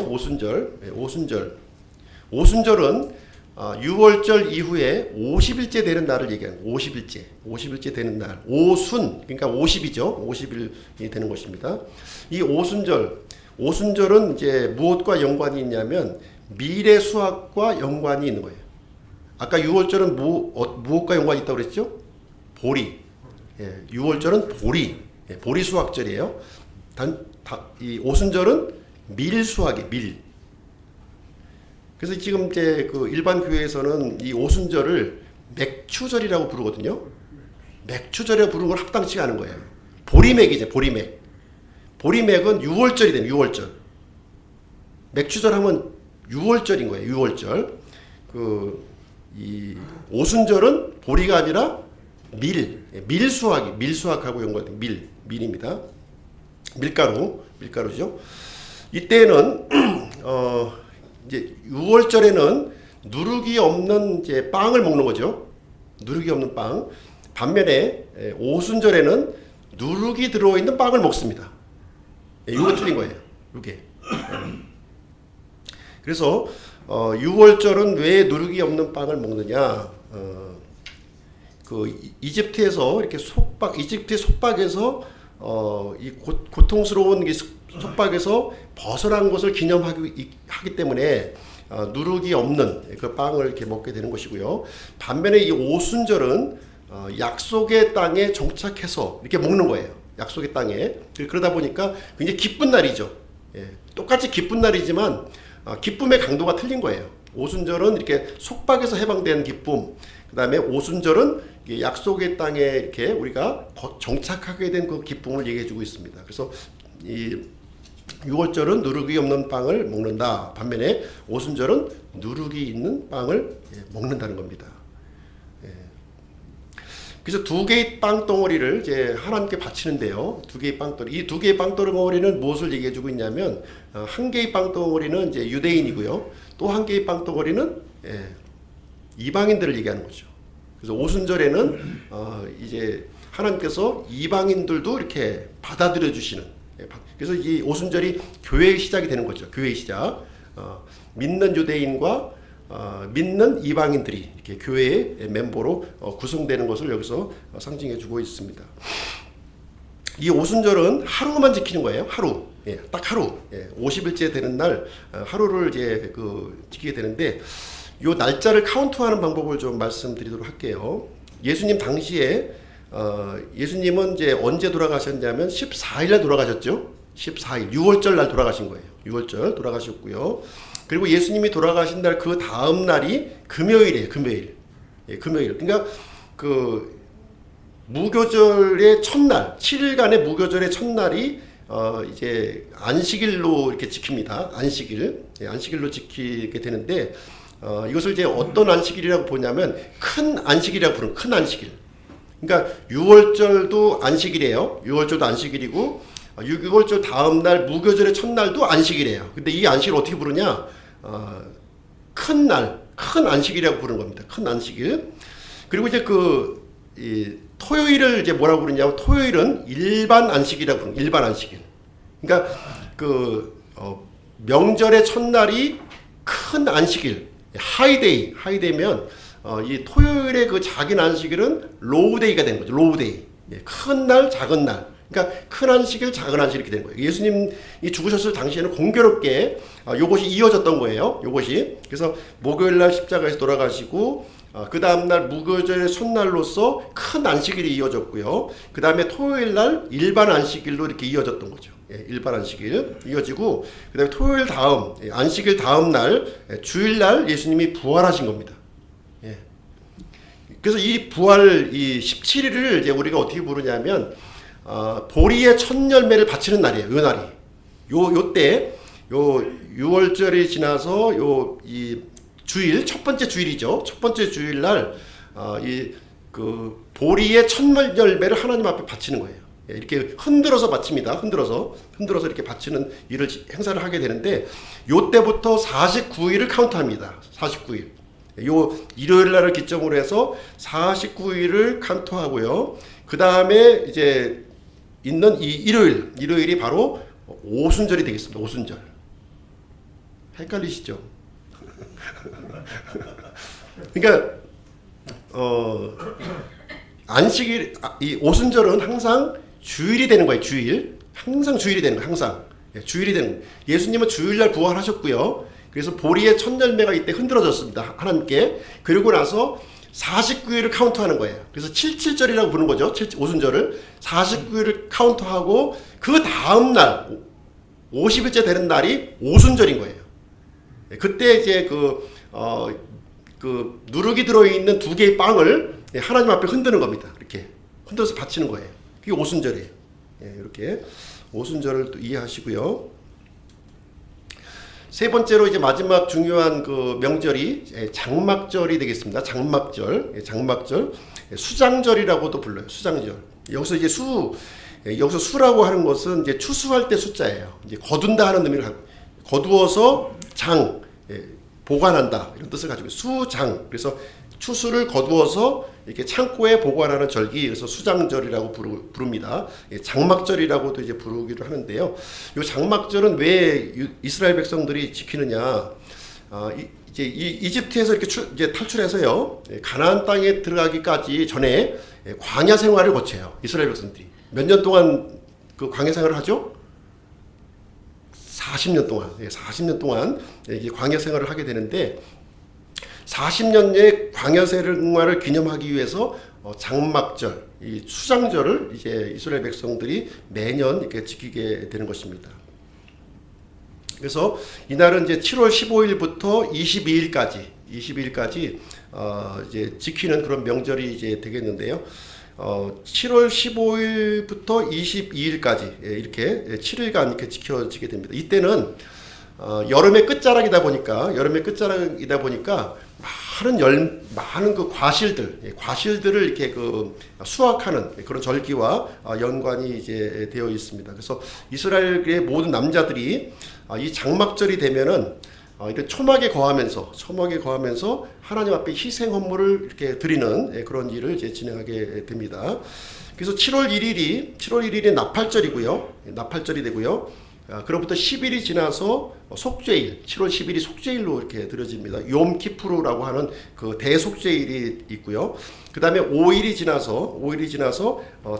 오순절은 6월절 이후에 50일째 되는 날을 얘기하는 거예요. 50일째 되는 날. 오순, 그러니까 50이죠. 50일이 되는 것입니다. 이 오순절은 이제 무엇과 연관이 있냐면 미래 수학과 연관이 있는 거예요. 아까 6월절은 무엇과 연관이 있다고 그랬죠? 보리. 6월절은 보리 수학절이에요. 이 오순절은 밀 수학이에요. 밀. 그래서 지금 이제 그 일반 교회에서는 이 오순절을 맥추절이라고 부르거든요. 맥추절이라고 부르는 걸 합당치 않은 거예요. 보리맥이죠, 보리맥. 보리맥은 6월절이 됩니다, 6월절. 맥추절 하면 6월절인 거예요, 6월절. 이 오순절은 보리가 아니라 밀수학하고 연관된 밀입니다. 밀가루죠. 이때는 이제 6월절에는 누룩이 없는 이제 빵을 먹는 거죠. 누룩이 없는 빵. 반면에 오순절에는 누룩이 들어있는 빵을 먹습니다. 이거 틀린 거예요. 이게. 그래서 6월절은 왜 누룩이 없는 빵을 먹느냐? 그 이집트에서 이렇게 이집트의 속박에서 이 고통스러운 속박에서 벗어난 것을 기념하기 때문에 누룩이 없는 그 빵을 이렇게 먹게 되는 것이고요. 반면에 이 오순절은 약속의 땅에 정착해서 이렇게 먹는 거예요. 약속의 땅에. 그러다 보니까 굉장히 기쁜 날이죠. 똑같이 기쁜 날이지만 기쁨의 강도가 틀린 거예요. 오순절은 이렇게 속박에서 해방된 기쁨, 그 다음에 오순절은 약속의 땅에 이렇게 우리가 정착하게 된 그 기쁨을 얘기해주고 있습니다. 그래서 이 6월절은 누룩이 없는 빵을 먹는다. 반면에 오순절은 누룩이 있는 빵을 먹는다는 겁니다. 그래서 두 개의 빵 덩어리를 이제 하나님께 바치는데요. 두 개의 빵 덩어리. 이 두 개의 빵 덩어리는 무엇을 얘기해주고 있냐면 한 개의 빵 덩어리는 이제 유대인이고요. 또 한 개의 빵 덩어리는 이방인들을 얘기하는 거죠. 그래서 오순절에는 이제 하나님께서 이방인들도 이렇게 받아들여 주시는. 그래서 이 오순절이 교회의 시작이 되는 거죠. 교회의 시작. 믿는 유대인과 믿는 이방인들이 이렇게 교회의 멤버로 구성되는 것을 여기서 상징해 주고 있습니다. 이 오순절은 하루만 지키는 거예요. 하루. 딱 하루. 50일째 되는 날 하루를 이제 지키게 되는데 요 날짜를 카운트하는 방법을 좀 말씀드리도록 할게요. 예수님 당시에 예수님은 이제 언제 돌아가셨냐면 14일 날 돌아가셨죠. 14일 6월절 날 돌아가신 거예요. 6월절 돌아가셨고요. 그리고 예수님이 돌아가신 날 그 다음 날이 금요일이에요. 금요일. 그러니까 그 무교절의 첫날, 7일간의 무교절의 첫날이 이제 안식일로 이렇게 지킵니다. 안식일로 지키게 되는데 이것을 이제 어떤 안식일이라고 보냐면 큰 안식일이라고 부르는 큰 안식일. 그러니까 6월절도 안식일이에요. 6월절도 안식일이고 6월절 다음 날 무교절의 첫날도 안식일이에요. 근데 이 안식일 어떻게 부르냐? 큰 날, 큰 안식일이라고 부르는 겁니다. 큰 안식일. 그리고 이제 이 토요일을 이제 뭐라고 부르냐면 토요일은 일반 안식이라고 부르는 일반 안식일. 그러니까 명절의 첫날이 큰 안식일, 하이데이면 이 토요일의 그 작은 안식일은 로우데이가 되는 거죠. 로우데이. 큰 날, 작은 날. 그러니까 큰 안식일, 작은 안식일 이렇게 되는 거예요. 예수님이 죽으셨을 당시에는 공교롭게 요것이 이어졌던 거예요. 요것이. 그래서 목요일 날 십자가에서 돌아가시고 그 다음날 무교절의 첫날로서 큰 안식일이 이어졌고요. 그 다음에 토요일 날 일반 안식일로 이렇게 이어졌던 거죠. 일반 안식일 이어지고 그 다음에 토요일 다음 안식일 다음 날 주일날 예수님이 부활하신 겁니다. 그래서 이 부활 이 17일을 이제 우리가 어떻게 부르냐면 보리의 첫 열매를 바치는 날이에요. 요 날이. 요때 6월절이 지나서 이 주일 첫 번째 주일이죠. 첫 번째 주일 날 이 그 보리의 첫 열매를 하나님 앞에 바치는 거예요. 이렇게 흔들어서 바칩니다. 흔들어서 이렇게 바치는 일을 행사를 하게 되는데 요 때부터 49일을 카운트합니다. 49일. 요 일요일 날을 기점으로 해서 49일을 카운트하고요. 그 다음에 이제 있는 이 일요일이 바로 오순절이 되겠습니다. 오순절. 헷갈리시죠? 그러니까 안식일, 이 오순절은 항상 주일이 되는 거예요. 주일. 항상 주일이 되는 거예요. 항상. 주일이 되는 거예요. 예수님은 주일날 부활하셨고요. 그래서 보리의 첫 열매가 이때 흔들어졌습니다. 하나님께. 그리고 나서 49일을 카운트하는 거예요. 그래서 77절이라고 부르는 거죠. 오순절을. 49일을 카운트하고 그 다음 날 50일째 되는 날이 오순절인 거예요. 그때 이제 그 누룩이 들어있는 2개의 빵을 하나님 앞에 흔드는 겁니다. 이렇게 흔들어서 바치는 거예요. 그게 오순절이에요. 이렇게 오순절을 또 이해하시고요. 세 번째로 이제 마지막 중요한 그 명절이 장막절이 되겠습니다. 장막절, 수장절이라고도 불러요. 수장절. 여기서 이제 여기서 수라고 하는 것은 이제 추수할 때 수자예요. 이제 거둔다 하는 의미를 갖고, 거두어서 보관한다 이런 뜻을 가지고 수장. 그래서 추수를 거두어서 이렇게 창고에 보관하는 절기, 그래서 수장절이라고 부릅니다. 장막절이라고도 이제 부르기도 하는데요. 이 장막절은 왜 이스라엘 백성들이 지키느냐? 이제 이집트에서 이렇게 이제 탈출해서요, 가나안 땅에 들어가기까지 전에 광야 생활을 거쳐요. 이스라엘 백성들이 몇 년 동안 그 광야 생활을 하죠? 40년 동안, 40년 동안 이게 광야 생활을 하게 되는데, 40년의 광야 생활을 기념하기 위해서 장막절, 이 수장절을 이제 이스라엘 백성들이 매년 이렇게 지키게 되는 것입니다. 그래서 이날은 이제 7월 15일부터 22일까지 이제 지키는 그런 명절이 이제 되겠는데요. 7월 15일부터 22일까지 이렇게 7일간 이렇게 지켜지게 됩니다. 이때는 여름의 끝자락이다 보니까 많은 그 과실들을 이렇게 그 수확하는 그런 절기와 연관이 이제 되어 있습니다. 그래서 이스라엘의 모든 남자들이 이 장막절이 되면은 이런 초막에 거하면서 하나님 앞에 희생 헌물을 이렇게 드리는 그런 일을 이제 진행하게 됩니다. 그래서 7월 1일이 나팔절이 되고요. 그로부터 10일이 지나서 속죄일, 7월 10일이 속죄일로 이렇게 드려집니다. 욤키푸르라고 하는 그 대속죄일이 있고요. 그 다음에 5일이 지나서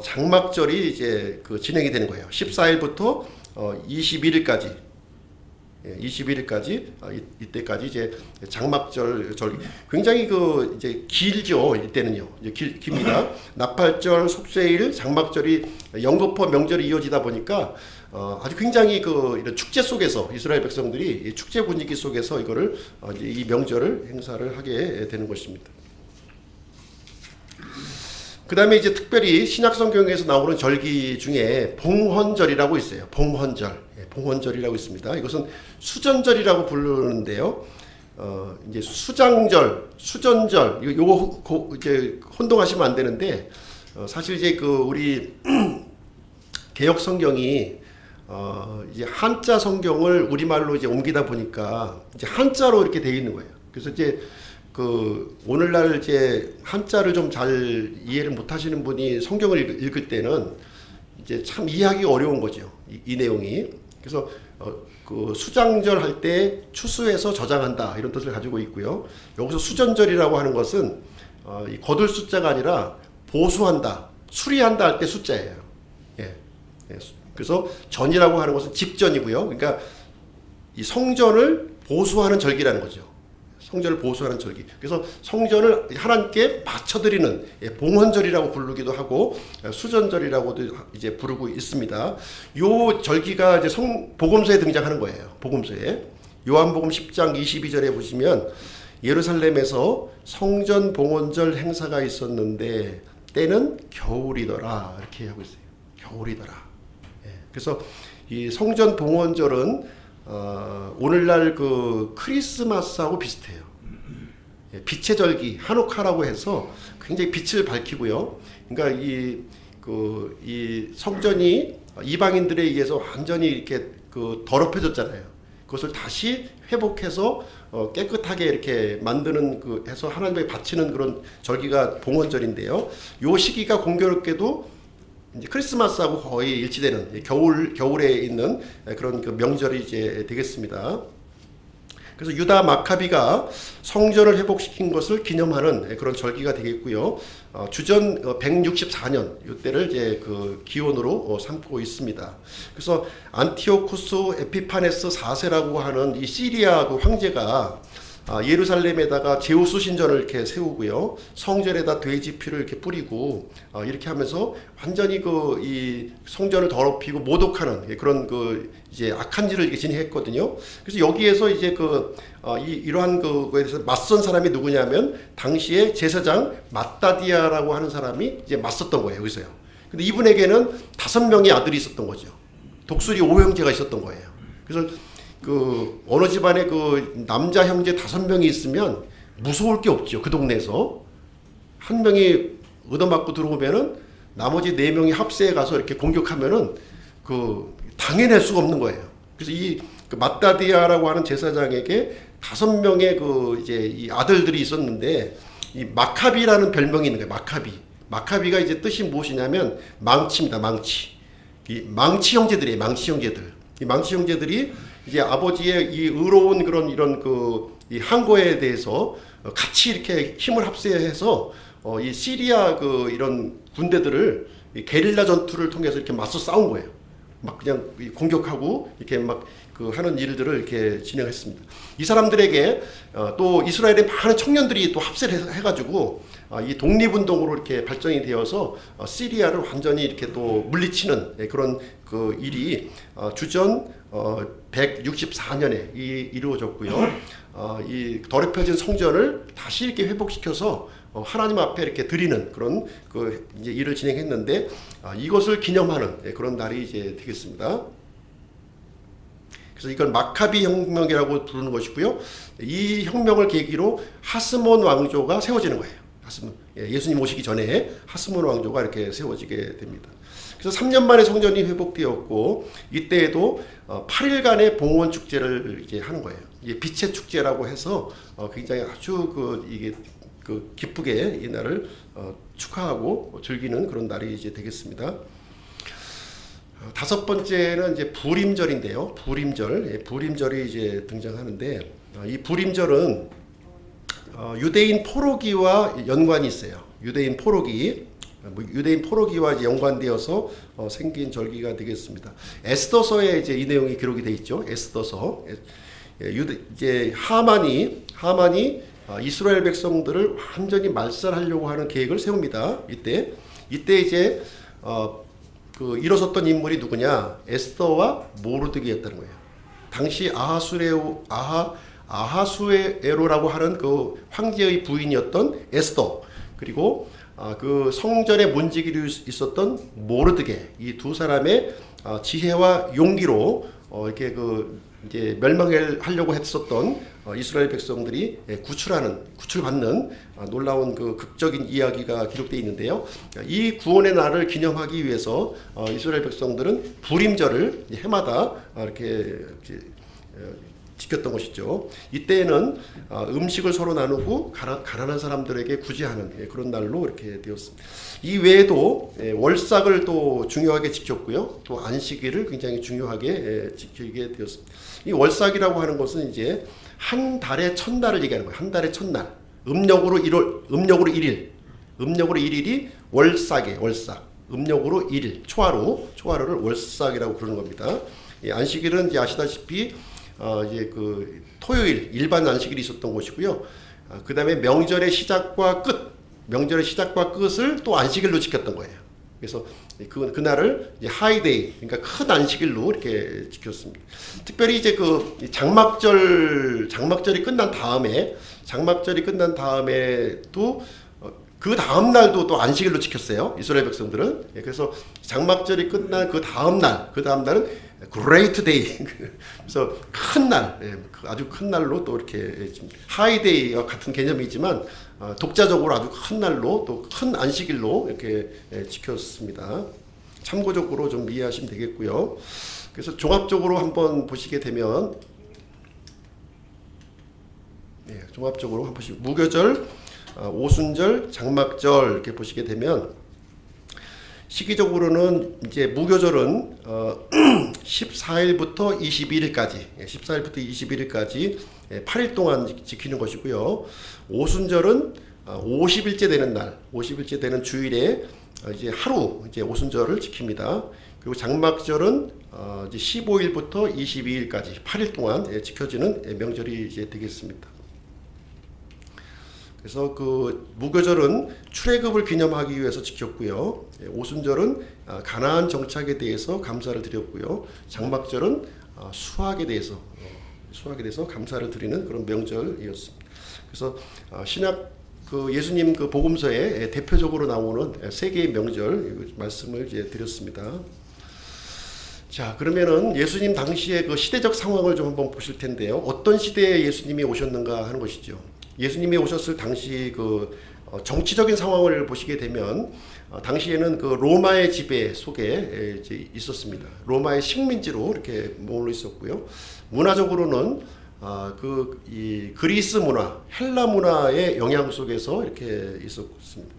장막절이 이제 그 진행이 되는 거예요. 14일부터 21일까지 이때까지 이제 장막절 굉장히 그 이제 길죠. 이때는요. 이제 깁니다. 나팔절, 속죄일, 장막절이 연거푸 명절이 이어지다 보니까 아주 굉장히 그 이런 축제 속에서 이스라엘 백성들이 이 축제 분위기 속에서 이거를 이제 이 명절을 행사를 하게 되는 것입니다. 그 다음에 이제 특별히 신약 성경에서 나오는 절기 중에 봉헌절이라고 있어요. 봉헌절이라고 있습니다. 이것은 수전절이라고 부르는데요. 이제 수전절, 요거 이제 혼동하시면 안 되는데, 사실 이제 그 우리 개역 성경이 이제 한자 성경을 우리말로 이제 옮기다 보니까 이제 한자로 이렇게 되어 있는 거예요. 그래서 이제 그 오늘날 이제 한자를 좀 잘 이해를 못 하시는 분이 성경을 읽을 때는 이제 참 이해하기 어려운 거죠. 이 내용이. 그래서 그 수장절 할 때 추수해서 저장한다 이런 뜻을 가지고 있고요. 여기서 수전절이라고 하는 것은 이 거둘 숫자가 아니라 보수한다, 수리한다 할 때 숫자예요. 그래서 전이라고 하는 것은 직전이고요. 그러니까 이 성전을 보수하는 절기라는 거죠. 성전을 보수하는 절기. 그래서 성전을 하나님께 바쳐드리는 봉헌절이라고 부르기도 하고 수전절이라고도 이제 부르고 있습니다. 요 절기가 이제 복음서에 등장하는 거예요. 복음서에 요한복음 10장 22절에 보시면 예루살렘에서 성전 봉헌절 행사가 있었는데 때는 겨울이더라 이렇게 하고 있어요. 겨울이더라. 그래서 이 성전 봉헌절은 오늘날 그 크리스마스하고 비슷해요. 빛의 절기 하누카라고 해서 굉장히 빛을 밝히고요. 그러니까 이 성전이 이방인들에 의해서 완전히 이렇게 더럽혀졌잖아요. 그것을 다시 회복해서 깨끗하게 이렇게 만드는 해서 하나님에게 바치는 그런 절기가 봉헌절인데요. 요 시기가 공교롭게도 이제 크리스마스하고 거의 일치되는 겨울에 있는 그런 명절이 이제 되겠습니다. 그래서 유다 마카비가 성전을 회복시킨 것을 기념하는 그런 절기가 되겠고요. 주전 164년 이때를 이제 기원으로 삼고 있습니다. 그래서 안티오쿠스 에피파네스 4세라고 하는 이 시리아 황제가 예루살렘에다가 제우스 신전을 이렇게 세우고요. 성전에다 돼지 피를 이렇게 뿌리고 이렇게 하면서 완전히 이 성전을 더럽히고 모독하는 그런 이제 악한 일을 이렇게 진행했거든요. 그래서 여기에서 이제 이러한 거에 대해서 맞선 사람이 누구냐면 당시에 제사장 마따디아라고 하는 사람이 이제 맞섰던 거예요. 여기서요. 근데 이분에게는 5명의 아들이 있었던 거죠. 독수리 5형제가 있었던 거예요. 그래서 어느 집안에 남자 형제 5명이 있으면 무서울 게 없죠. 그 동네에서 한 명이 얻어맞고 들어오면은 나머지 4명이 합세해 가서 이렇게 공격하면은 당해낼 수가 없는 거예요. 그래서 이 마따디아라고 하는 제사장에게 5명의 이제 이 아들들이 있었는데 이 마카비라는 별명이 있는 거예요. 마카비가 이제 뜻이 무엇이냐면 망치입니다. 이 망치 형제들이에요. 이 망치 형제들이 이제 아버지의 이 의로운 이런 이 항거에 대해서 같이 이렇게 힘을 합세해서 이 시리아 이런 군대들을 게릴라 전투를 통해서 이렇게 맞서 싸운 거예요. 막 그냥 공격하고 이렇게 막 하는 일들을 이렇게 진행했습니다. 이 사람들에게 또 이스라엘의 많은 청년들이 또 합세를 해가지고 이 독립운동으로 이렇게 발전이 되어서 시리아를 완전히 이렇게 또 물리치는 그런 일이 주전 164년에 이루어졌고요. 이 더럽혀진 성전을 다시 이렇게 회복시켜서 하나님 앞에 이렇게 드리는 그런 이제 일을 진행했는데 이것을 기념하는 그런 날이 이제 되겠습니다. 그래서 이걸 마카비 혁명이라고 부르는 것이고요. 이 혁명을 계기로 하스몬 왕조가 세워지는 거예요. 예수님 오시기 전에 하스몬 왕조가 이렇게 세워지게 됩니다. 그래서 3년 만에 성전이 회복되었고 이때에도 8일간의 봉헌 축제를 이제 하는 거예요. 이게 빛의 축제라고 해서 굉장히 아주 이게 기쁘게 이 날을 축하하고 즐기는 그런 날이 이제 되겠습니다. 5번째는 이제 부림절인데요. 부림절이 이제 등장하는데 이 부림절은 유대인 포로기와 연관이 있어요. 유대인 포로기와 이제 연관되어서 생긴 절기가 되겠습니다. 에스더서에 이제 이 내용이 기록이 되어 있죠. 에스더서. 이제 하만이 이스라엘 백성들을 완전히 말살하려고 하는 계획을 세웁니다. 이때 이제 일어섰던 인물이 누구냐? 에스더와 모르드게였다는 거예요. 당시 아하수에로라고 하는 황제의 부인이었던 에스더, 그리고 성전의 문지기로 있었던 모르드게, 이 두 사람의 지혜와 용기로 이렇게 이제 멸망하려고 했었던 이스라엘 백성들이 구출받는 놀라운 극적인 이야기가 기록되어 있는데요. 이 구원의 날을 기념하기 위해서 이스라엘 백성들은 부림절을 해마다 이렇게 지켰던 것이죠. 이때에는 음식을 서로 나누고 가난한 사람들에게 구제하는 그런 날로 이렇게 되었습니다. 이 외에도 월삭을 또 중요하게 지켰고요. 또 안식일을 굉장히 중요하게 지키게 되었습니다. 이 월삭이라고 하는 것은 이제 한 달의 첫날을 얘기하는 거예요. 한 달의 첫날. 음력으로 1일이 월삭이에요. 음력으로 1일. 초하루를 월삭이라고 부르는 겁니다. 안식일은 이제 아시다시피 이제 토요일 일반 안식일이 있었던 것이고요. 그 다음에 명절의 시작과 끝을 또 안식일로 지켰던 거예요. 그래서 그날을 이제 하이데이, 그러니까 큰 안식일로 이렇게 지켰습니다. 특별히 이제 장막절이 끝난 다음에도 그 다음 날도 또 안식일로 지켰어요. 이스라엘 백성들은. 그래서 장막절이 끝난 그 다음 날은 Great Day. 그래서 큰 날, 아주 큰 날로 또 이렇게 하이데이와 같은 개념이지만 독자적으로 아주 큰 날로 또 큰 안식일로 이렇게 지켰습니다. 참고적으로 좀 이해하시면 되겠고요. 그래서 종합적으로 한번 보시게 되면, 종합적으로 한번 보시고 무교절, 오순절, 장막절 이렇게 보시게 되면 시기적으로는 이제 무교절은 14일부터 21일까지 8일 동안 지키는 것이고요. 오순절은 50일째 되는 날, 50일째 되는 주일에 이제 하루 이제 오순절을 지킵니다. 그리고 장막절은 이제 15일부터 22일까지 8일 동안 지켜지는 명절이 이제 되겠습니다. 그래서 그 무교절은 출애굽을 기념하기 위해서 지켰고요. 오순절은 가나안 정착에 대해서 감사를 드렸고요. 장막절은 수학에 대해서 감사를 드리는 그런 명절이었습니다. 그래서 신약 그 예수님 그 복음서에 대표적으로 나오는 세 개의 명절 말씀을 이제 드렸습니다. 자, 그러면은 예수님 당시의 그 시대적 상황을 좀 한번 보실 텐데요. 어떤 시대에 예수님이 오셨는가 하는 것이죠. 예수님이 오셨을 당시 그 정치적인 상황을 보시게 되면 당시에는 그 로마의 지배 속에 이제 있었습니다. 로마의 식민지로 이렇게 머물러 있었고요. 문화적으로는 이 그리스 문화, 헬라 문화의 영향 속에서 이렇게 있었습니다.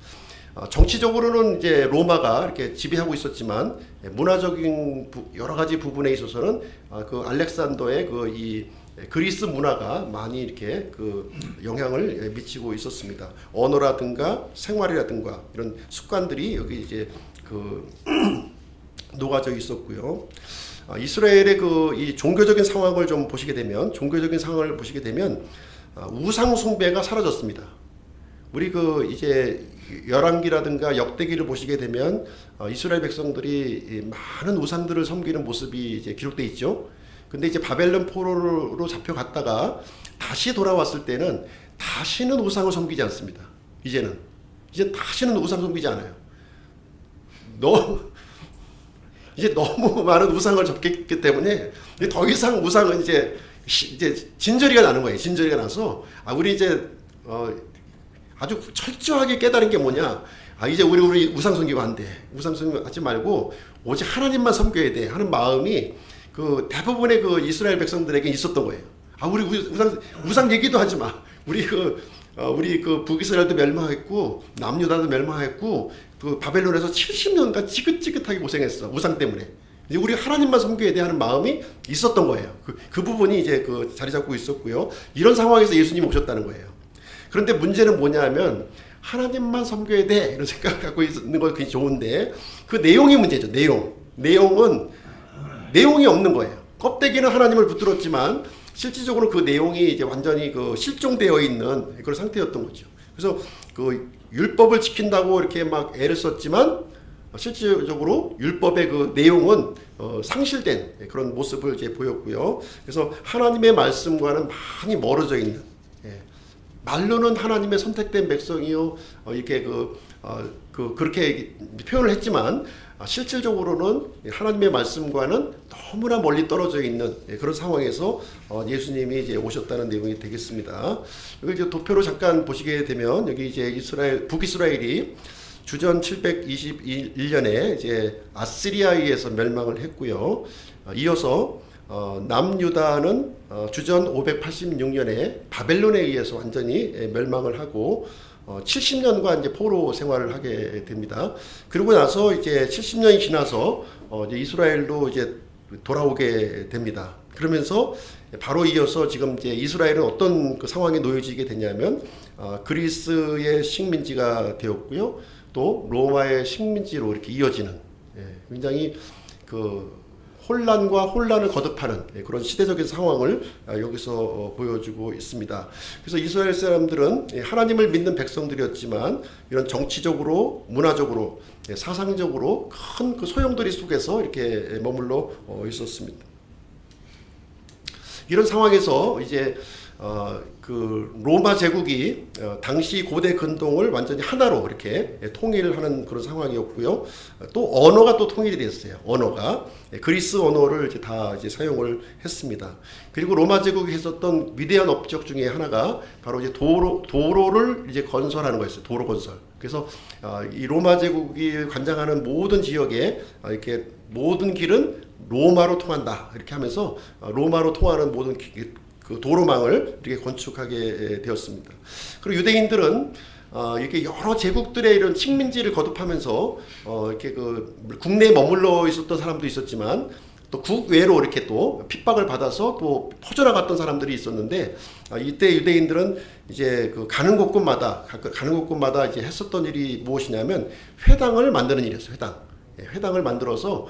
정치적으로는 이제 로마가 이렇게 지배하고 있었지만 문화적인 여러 가지 부분에 있어서는 그 알렉산더의 이 그리스 문화가 많이 이렇게 그 영향을 미치고 있었습니다. 언어라든가 생활이라든가 이런 습관들이 여기 이제 그 녹아져 있었고요. 이스라엘의 그 이 종교적인 상황을 좀 보시게 되면 우상 숭배가 사라졌습니다. 우리 그 이제 열왕기라든가 역대기를 보시게 되면 이스라엘 백성들이 많은 우상들을 섬기는 모습이 이제 기록돼 있죠. 근데 이제 바벨론 포로로 잡혀갔다가 다시 돌아왔을 때는 다시는 우상을 섬기지 않습니다. 이제 다시는 우상 섬기지 않아요. 이제 너무 많은 우상을 접했기 때문에 더 이상 우상은 이제 진저리가 나는 거예요. 진저리가 나서 우리 이제 아주 철저하게 깨달은 게 뭐냐? 이제 우리 우상 섬기면 안 돼. 우상 섬기지 말고 오직 하나님만 섬겨야 돼 하는 마음이 그 대부분의 그 이스라엘 백성들에게 있었던 거예요. 우리 우상 얘기도 하지 마. 우리 그 북이스라엘도 멸망했고 남유다도 멸망했고 그 바벨론에서 70년간 지긋지긋하게 고생했어. 우상 때문에. 이제 우리 하나님만 섬겨야 돼 하는 마음이 있었던 거예요. 그 부분이 이제 그 자리 잡고 있었고요. 이런 상황에서 예수님 오셨다는 거예요. 그런데 문제는 뭐냐면 하나님만 섬겨야 돼 이런 생각을 갖고 있는 건 굉장히 좋은데 그 내용이 문제죠. 내용이 없는 거예요. 껍데기는 하나님을 붙들었지만 실질적으로 그 내용이 이제 완전히 그 실종되어 있는 그런 상태였던 거죠. 그래서 그 율법을 지킨다고 이렇게 막 애를 썼지만 실질적으로 율법의 그 내용은 상실된 그런 모습을 이제 보였고요. 그래서 하나님의 말씀과는 많이 멀어져 있는, 말로는 하나님의 선택된 백성이요 이렇게 그렇게 표현을 했지만 실질적으로는 하나님의 말씀과는 너무나 멀리 떨어져 있는 그런 상황에서 예수님이 이제 오셨다는 내용이 되겠습니다. 여기 이제 도표로 잠깐 보시게 되면 여기 이제 북이스라엘이 주전 721년에 이제 아시리아에 의해서 멸망을 했고요. 이어서 남유다는 주전 586년에 바벨론에 의해서 완전히 멸망을 하고 70년간 이제 포로 생활을 하게 됩니다. 그리고 나서 이제 70년이 지나서 이제 이스라엘도 이제 돌아오게 됩니다. 그러면서 바로 이어서 지금 이제 이스라엘은 어떤 그 상황에 놓여지게 되냐면 그리스의 식민지가 되었고요. 또 로마의 식민지로 이렇게 이어지는 굉장히 그 혼란을 거듭하는 그런 시대적인 상황을 여기서 보여주고 있습니다. 그래서 이스라엘 사람들은 하나님을 믿는 백성들이었지만 이런 정치적으로, 문화적으로, 사상적으로 큰 그 소용돌이 속에서 이렇게 머물러 있었습니다. 이런 상황에서 이제 그 로마 제국이 당시 고대 근동을 완전히 하나로 이렇게 통일하는 그런 상황이었고요. 또 언어가 또 통일이 됐어요. 언어가 그리스 언어를 이제 다 이제 사용을 했습니다. 그리고 로마 제국이 했었던 위대한 업적 중에 하나가 바로 이제 도로를 이제 건설하는 거였어요. 도로 건설. 그래서 이 로마 제국이 관장하는 모든 지역에 이렇게 모든 길은 로마로 통한다 이렇게 하면서 로마로 통하는 모든 그 도로망을 이렇게 건축하게 되었습니다. 그리고 유대인들은 이렇게 여러 제국들의 이런 식민지를 거듭하면서 이렇게 그 국내에 머물러 있었던 사람도 있었지만 또 국외로 이렇게 또 핍박을 받아서 또 퍼져나갔던 사람들이 있었는데 이때 유대인들은 이제 그 가는 곳곳마다 이제 했었던 일이 무엇이냐면 회당을 만드는 일이었어요. 회당을 만들어서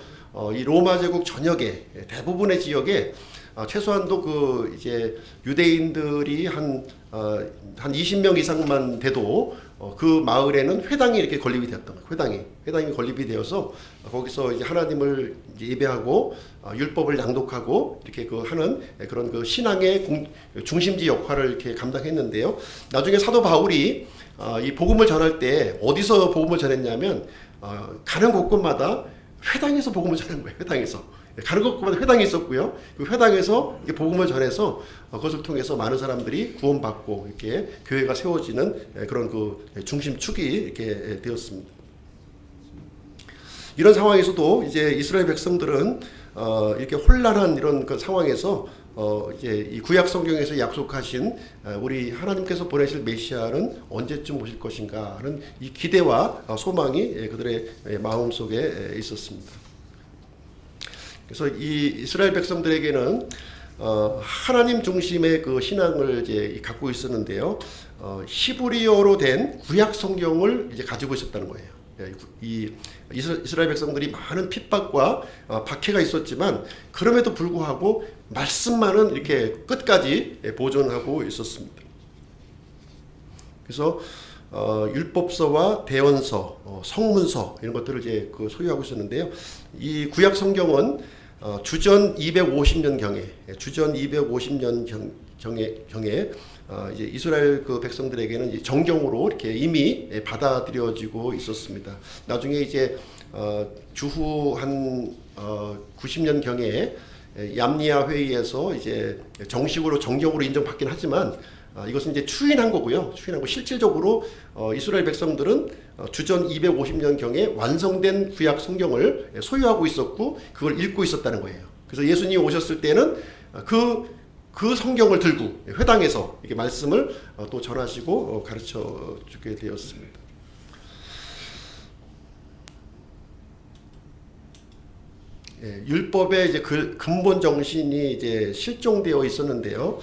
이 로마 제국 전역에 대부분의 지역에 최소한도 그 이제 유대인들이 한 20명 이상만 돼도 그 마을에는 회당이 이렇게 건립이 되었던 거예요. 회당이 건립이 되어서 거기서 이제 하나님을 이제 예배하고 율법을 낭독하고 이렇게 그 하는 그런 그 신앙의 중심지 역할을 이렇게 감당했는데요. 나중에 사도 바울이 이 복음을 전할 때 어디서 복음을 전했냐면 가는 곳곳마다 회당에서 복음을 전한 거예요. 가는 곳마다 회당이 있었고요. 그 회당에서 복음을 전해서 그것을 통해서 많은 사람들이 구원받고 이렇게 교회가 세워지는 그런 그 중심축이 이렇게 되었습니다. 이런 상황에서도 이제 이스라엘 백성들은 이렇게 혼란한 이런 그 상황에서 이제 이 구약 성경에서 약속하신 우리 하나님께서 보내실 메시아는 언제쯤 오실 것인가 하는 이 기대와 소망이 그들의 마음 속에 있었습니다. 그래서 이 이스라엘 백성들에게는 하나님 중심의 그 신앙을 이제 갖고 있었는데요. 히브리어로 된 구약 성경을 이제 가지고 있었다는 거예요. 이 이스라엘 백성들이 많은 핍박과 박해가 있었지만 그럼에도 불구하고 말씀만은 이렇게 끝까지 보존하고 있었습니다. 그래서 율법서와 대언서, 성문서 이런 것들을 이제 그 소유하고 있었는데요. 이 구약 성경은 주전 250년 경에 이제 이스라엘 그 백성들에게는 이제 정경으로 이렇게 이미 받아들여지고 있었습니다. 나중에 이제 주후 한 90년 경에 얌니아 회의에서 이제 정식으로 정경으로 인정받긴 하지만 이것은 이제 추인한 거고요. 실질적으로 이스라엘 백성들은 주전 250년 경에 완성된 구약 성경을 소유하고 있었고 그걸 읽고 있었다는 거예요. 그래서 예수님이 오셨을 때는 그 성경을 들고 회당에서 이렇게 말씀을 또 전하시고 가르쳐 주게 되었습니다. 율법의 이제 근본 정신이 이제 실종되어 있었는데요.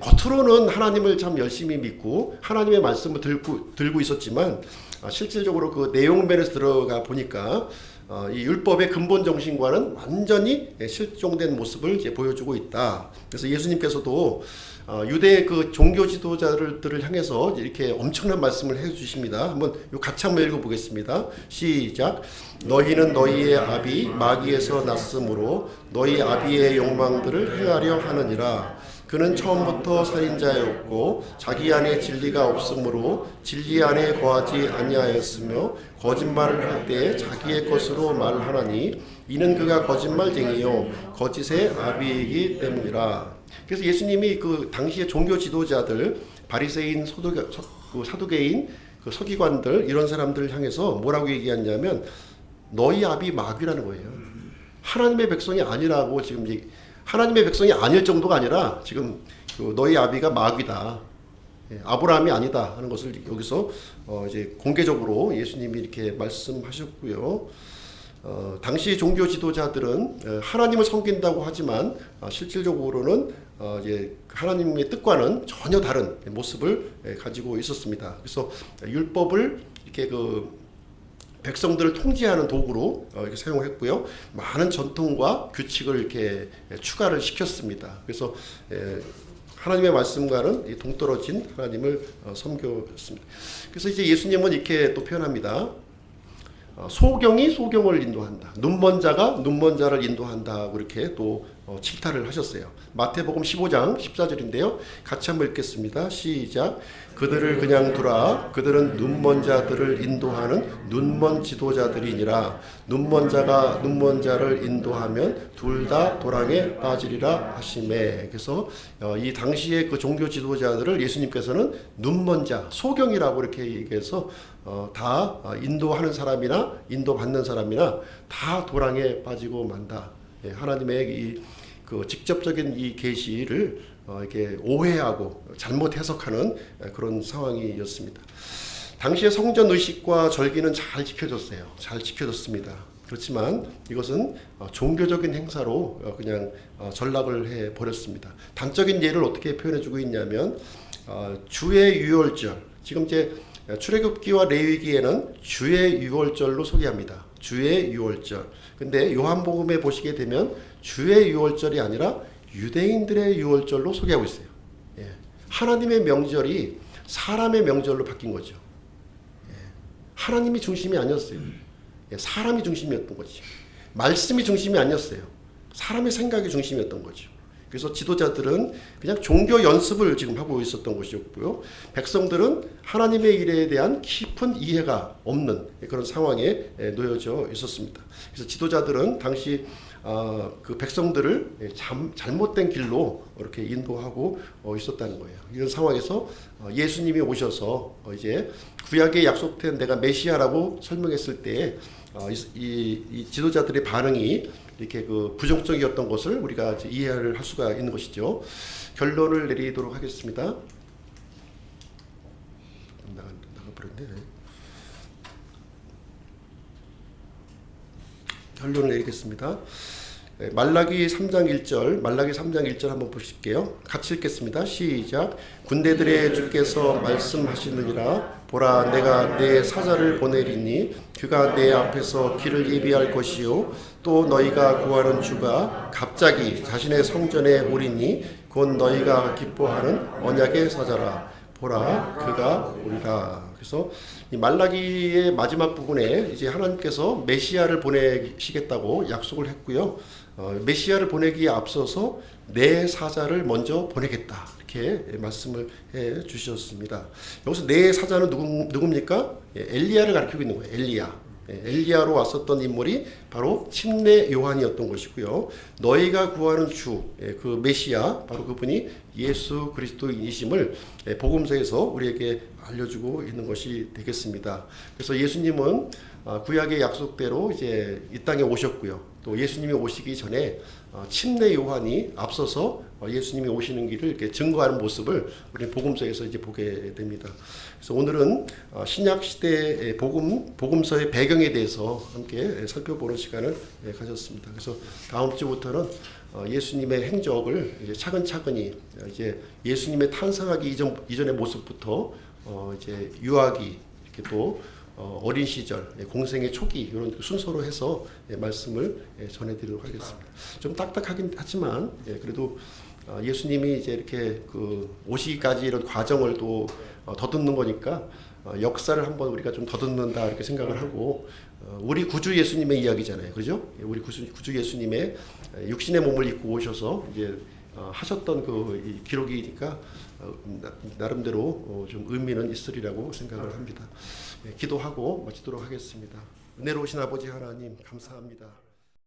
겉으로는 하나님을 참 열심히 믿고 하나님의 말씀을 들고 있었지만 실질적으로 그 내용면에서 들어가 보니까 이 율법의 근본 정신과는 완전히 실종된 모습을 이제 보여주고 있다. 그래서 예수님께서도 유대 그 종교 지도자들을 향해서 이렇게 엄청난 말씀을 해주십니다. 같이 한번 읽어보겠습니다. 시작. 너희는 너희의 아비 마귀에서 났으므로 너희 아비의 욕망들을 행하려 하느니라. 그는 처음부터 살인자였고 자기 안에 진리가 없으므로 진리 안에 거하지 아니하였으며 거짓말을 할 때 자기의 것으로 말하나니 이는 그가 거짓말쟁이요 거짓의 아비이기 때문이라. 그래서 예수님이 그 당시의 종교 지도자들 바리새인, 사두개인, 그 서기관들 이런 사람들을 향해서 뭐라고 얘기했냐면 너희 아비 마귀라는 거예요. 하나님의 백성이 아니라고 지금 하나님의 백성이 아닐 정도가 아니라 지금 너희 아비가 마귀다. 아브라함이 아니다 하는 것을 여기서 이제 공개적으로 예수님이 이렇게 말씀하셨고요. 당시 종교 지도자들은 하나님을 섬긴다고 하지만 실질적으로는 이제 하나님의 뜻과는 전혀 다른 모습을 가지고 있었습니다. 그래서 율법을 이렇게 그 백성들을 통제하는 도구로 이렇게 사용했고요. 많은 전통과 규칙을 이렇게 추가를 시켰습니다. 그래서 하나님의 말씀과는 동떨어진 하나님을 섬겼습니다. 그래서 이제 예수님은 이렇게 또 표현합니다. 소경이 소경을 인도한다. 눈먼 자가 눈먼 자를 인도한다. 그렇게 또 칠타를 하셨어요. 마태복음 15장 14절인데요. 같이 한번 읽겠습니다. 시작. 그들을 그냥 두라. 그들은 눈먼 자들을 인도하는 눈먼 지도자들이니라. 눈먼 자가 눈먼 자를 인도하면 둘 다 도랑에 빠지리라 하시매. 그래서 이 당시의 그 종교 지도자들을 예수님께서는 눈먼 자, 소경이라고 이렇게 얘기해서 다 인도하는 사람이나 인도받는 사람이나 다 도랑에 빠지고 만다. 하나님의 그 직접적인 이 계시를 이렇게 오해하고 잘못 해석하는 그런 상황이었습니다. 당시의 성전 의식과 절기는 잘 지켜졌어요. 잘 지켜졌습니다. 그렇지만 이것은 종교적인 행사로 그냥 전락을 해 버렸습니다. 단적인 예를 어떻게 표현해주고 있냐면 주의 유월절, 지금 이제 출애굽기와 레위기에는 주의 유월절로 소개합니다. 주의 유월절. 근데 요한복음에 보시게 되면 주의 유월절이 아니라 유대인들의 유월절로 소개하고 있어요. 예. 하나님의 명절이 사람의 명절로 바뀐 거죠. 예. 하나님이 중심이 아니었어요. 예. 사람이 중심이었던 거죠. 말씀이 중심이 아니었어요. 사람의 생각이 중심이었던 거죠. 그래서 지도자들은 그냥 종교 연습을 지금 하고 있었던 것이었고요. 백성들은 하나님의 일에 대한 깊은 이해가 없는 그런 상황에 놓여져 있었습니다. 그래서 지도자들은 당시 그 백성들을 잘못된 길로 이렇게 인도하고 있었다는 거예요. 이런 상황에서 예수님이 오셔서 이제 구약에 약속된 내가 메시아라고 설명했을 때 이 지도자들의 반응이 이렇게 그 부정적이었던 것을 우리가 이제 이해를 할 수가 있는 것이죠. 결론을 내리도록 하겠습니다. 나가버렸네. 결론을 내리겠습니다. 말라기 3장 1절, 말라기 3장 1절 한번 보실게요. 같이 읽겠습니다. 시작. 군대들의 주께서 말씀하시느니라. 보라, 내가 내 사자를 보내리니 그가 내 앞에서 길을 예비할 것이요 또 너희가 구하는 주가 갑자기 자신의 성전에 오리니 곧 너희가 기뻐하는 언약의 사자라. 보라, 그가 오리라. 그래서 이 말라기의 마지막 부분에 이제 하나님께서 메시아를 보내시겠다고 약속을 했고요. 메시아를 보내기에 앞서서 내 사자를 먼저 보내겠다. 이렇게 말씀을 해 주셨습니다. 여기서 내 사자는 누굽니까? 엘리야를 가리키고 있는 거예요. 엘리야. 엘리야로 왔었던 인물이 바로 침례 요한이었던 것이고요. 너희가 구하는 주, 그 메시아, 바로 그분이 예수 그리스도이심을 복음서에서 우리에게 알려주고 있는 것이 되겠습니다. 그래서 예수님은 구약의 약속대로 이제 이 땅에 오셨고요. 또 예수님이 오시기 전에 침례 요한이 앞서서 예수님이 오시는 길을 이렇게 증거하는 모습을 우리 복음서에서 이제 보게 됩니다. 그래서 오늘은 신약 시대의 복음서의 배경에 대해서 함께 살펴보는 시간을 가졌습니다. 그래서 다음 주부터는 예수님의 행적을 이제 차근차근히 이제 예수님의 탄생하기 이전의 모습부터 이제 유아기 이렇게 또 어린 시절, 공생의 초기 이런 순서로 해서 말씀을 전해드리도록 하겠습니다. 좀 딱딱하긴 하지만 그래도 예수님이 이제 이렇게 그 오시기까지 이런 과정을 또 더듬는 거니까 역사를 한번 우리가 좀 더듬는다 이렇게 생각을 하고 우리 구주 예수님의 이야기잖아요, 그렇죠? 우리 구주 예수님의 육신의 몸을 입고 오셔서 이제 하셨던 그 기록이니까 나름대로 좀 의미는 있으리라고 생각을 합니다. 기도하고 마치도록 하겠습니다. 은혜로우신 아버지 하나님 감사합니다.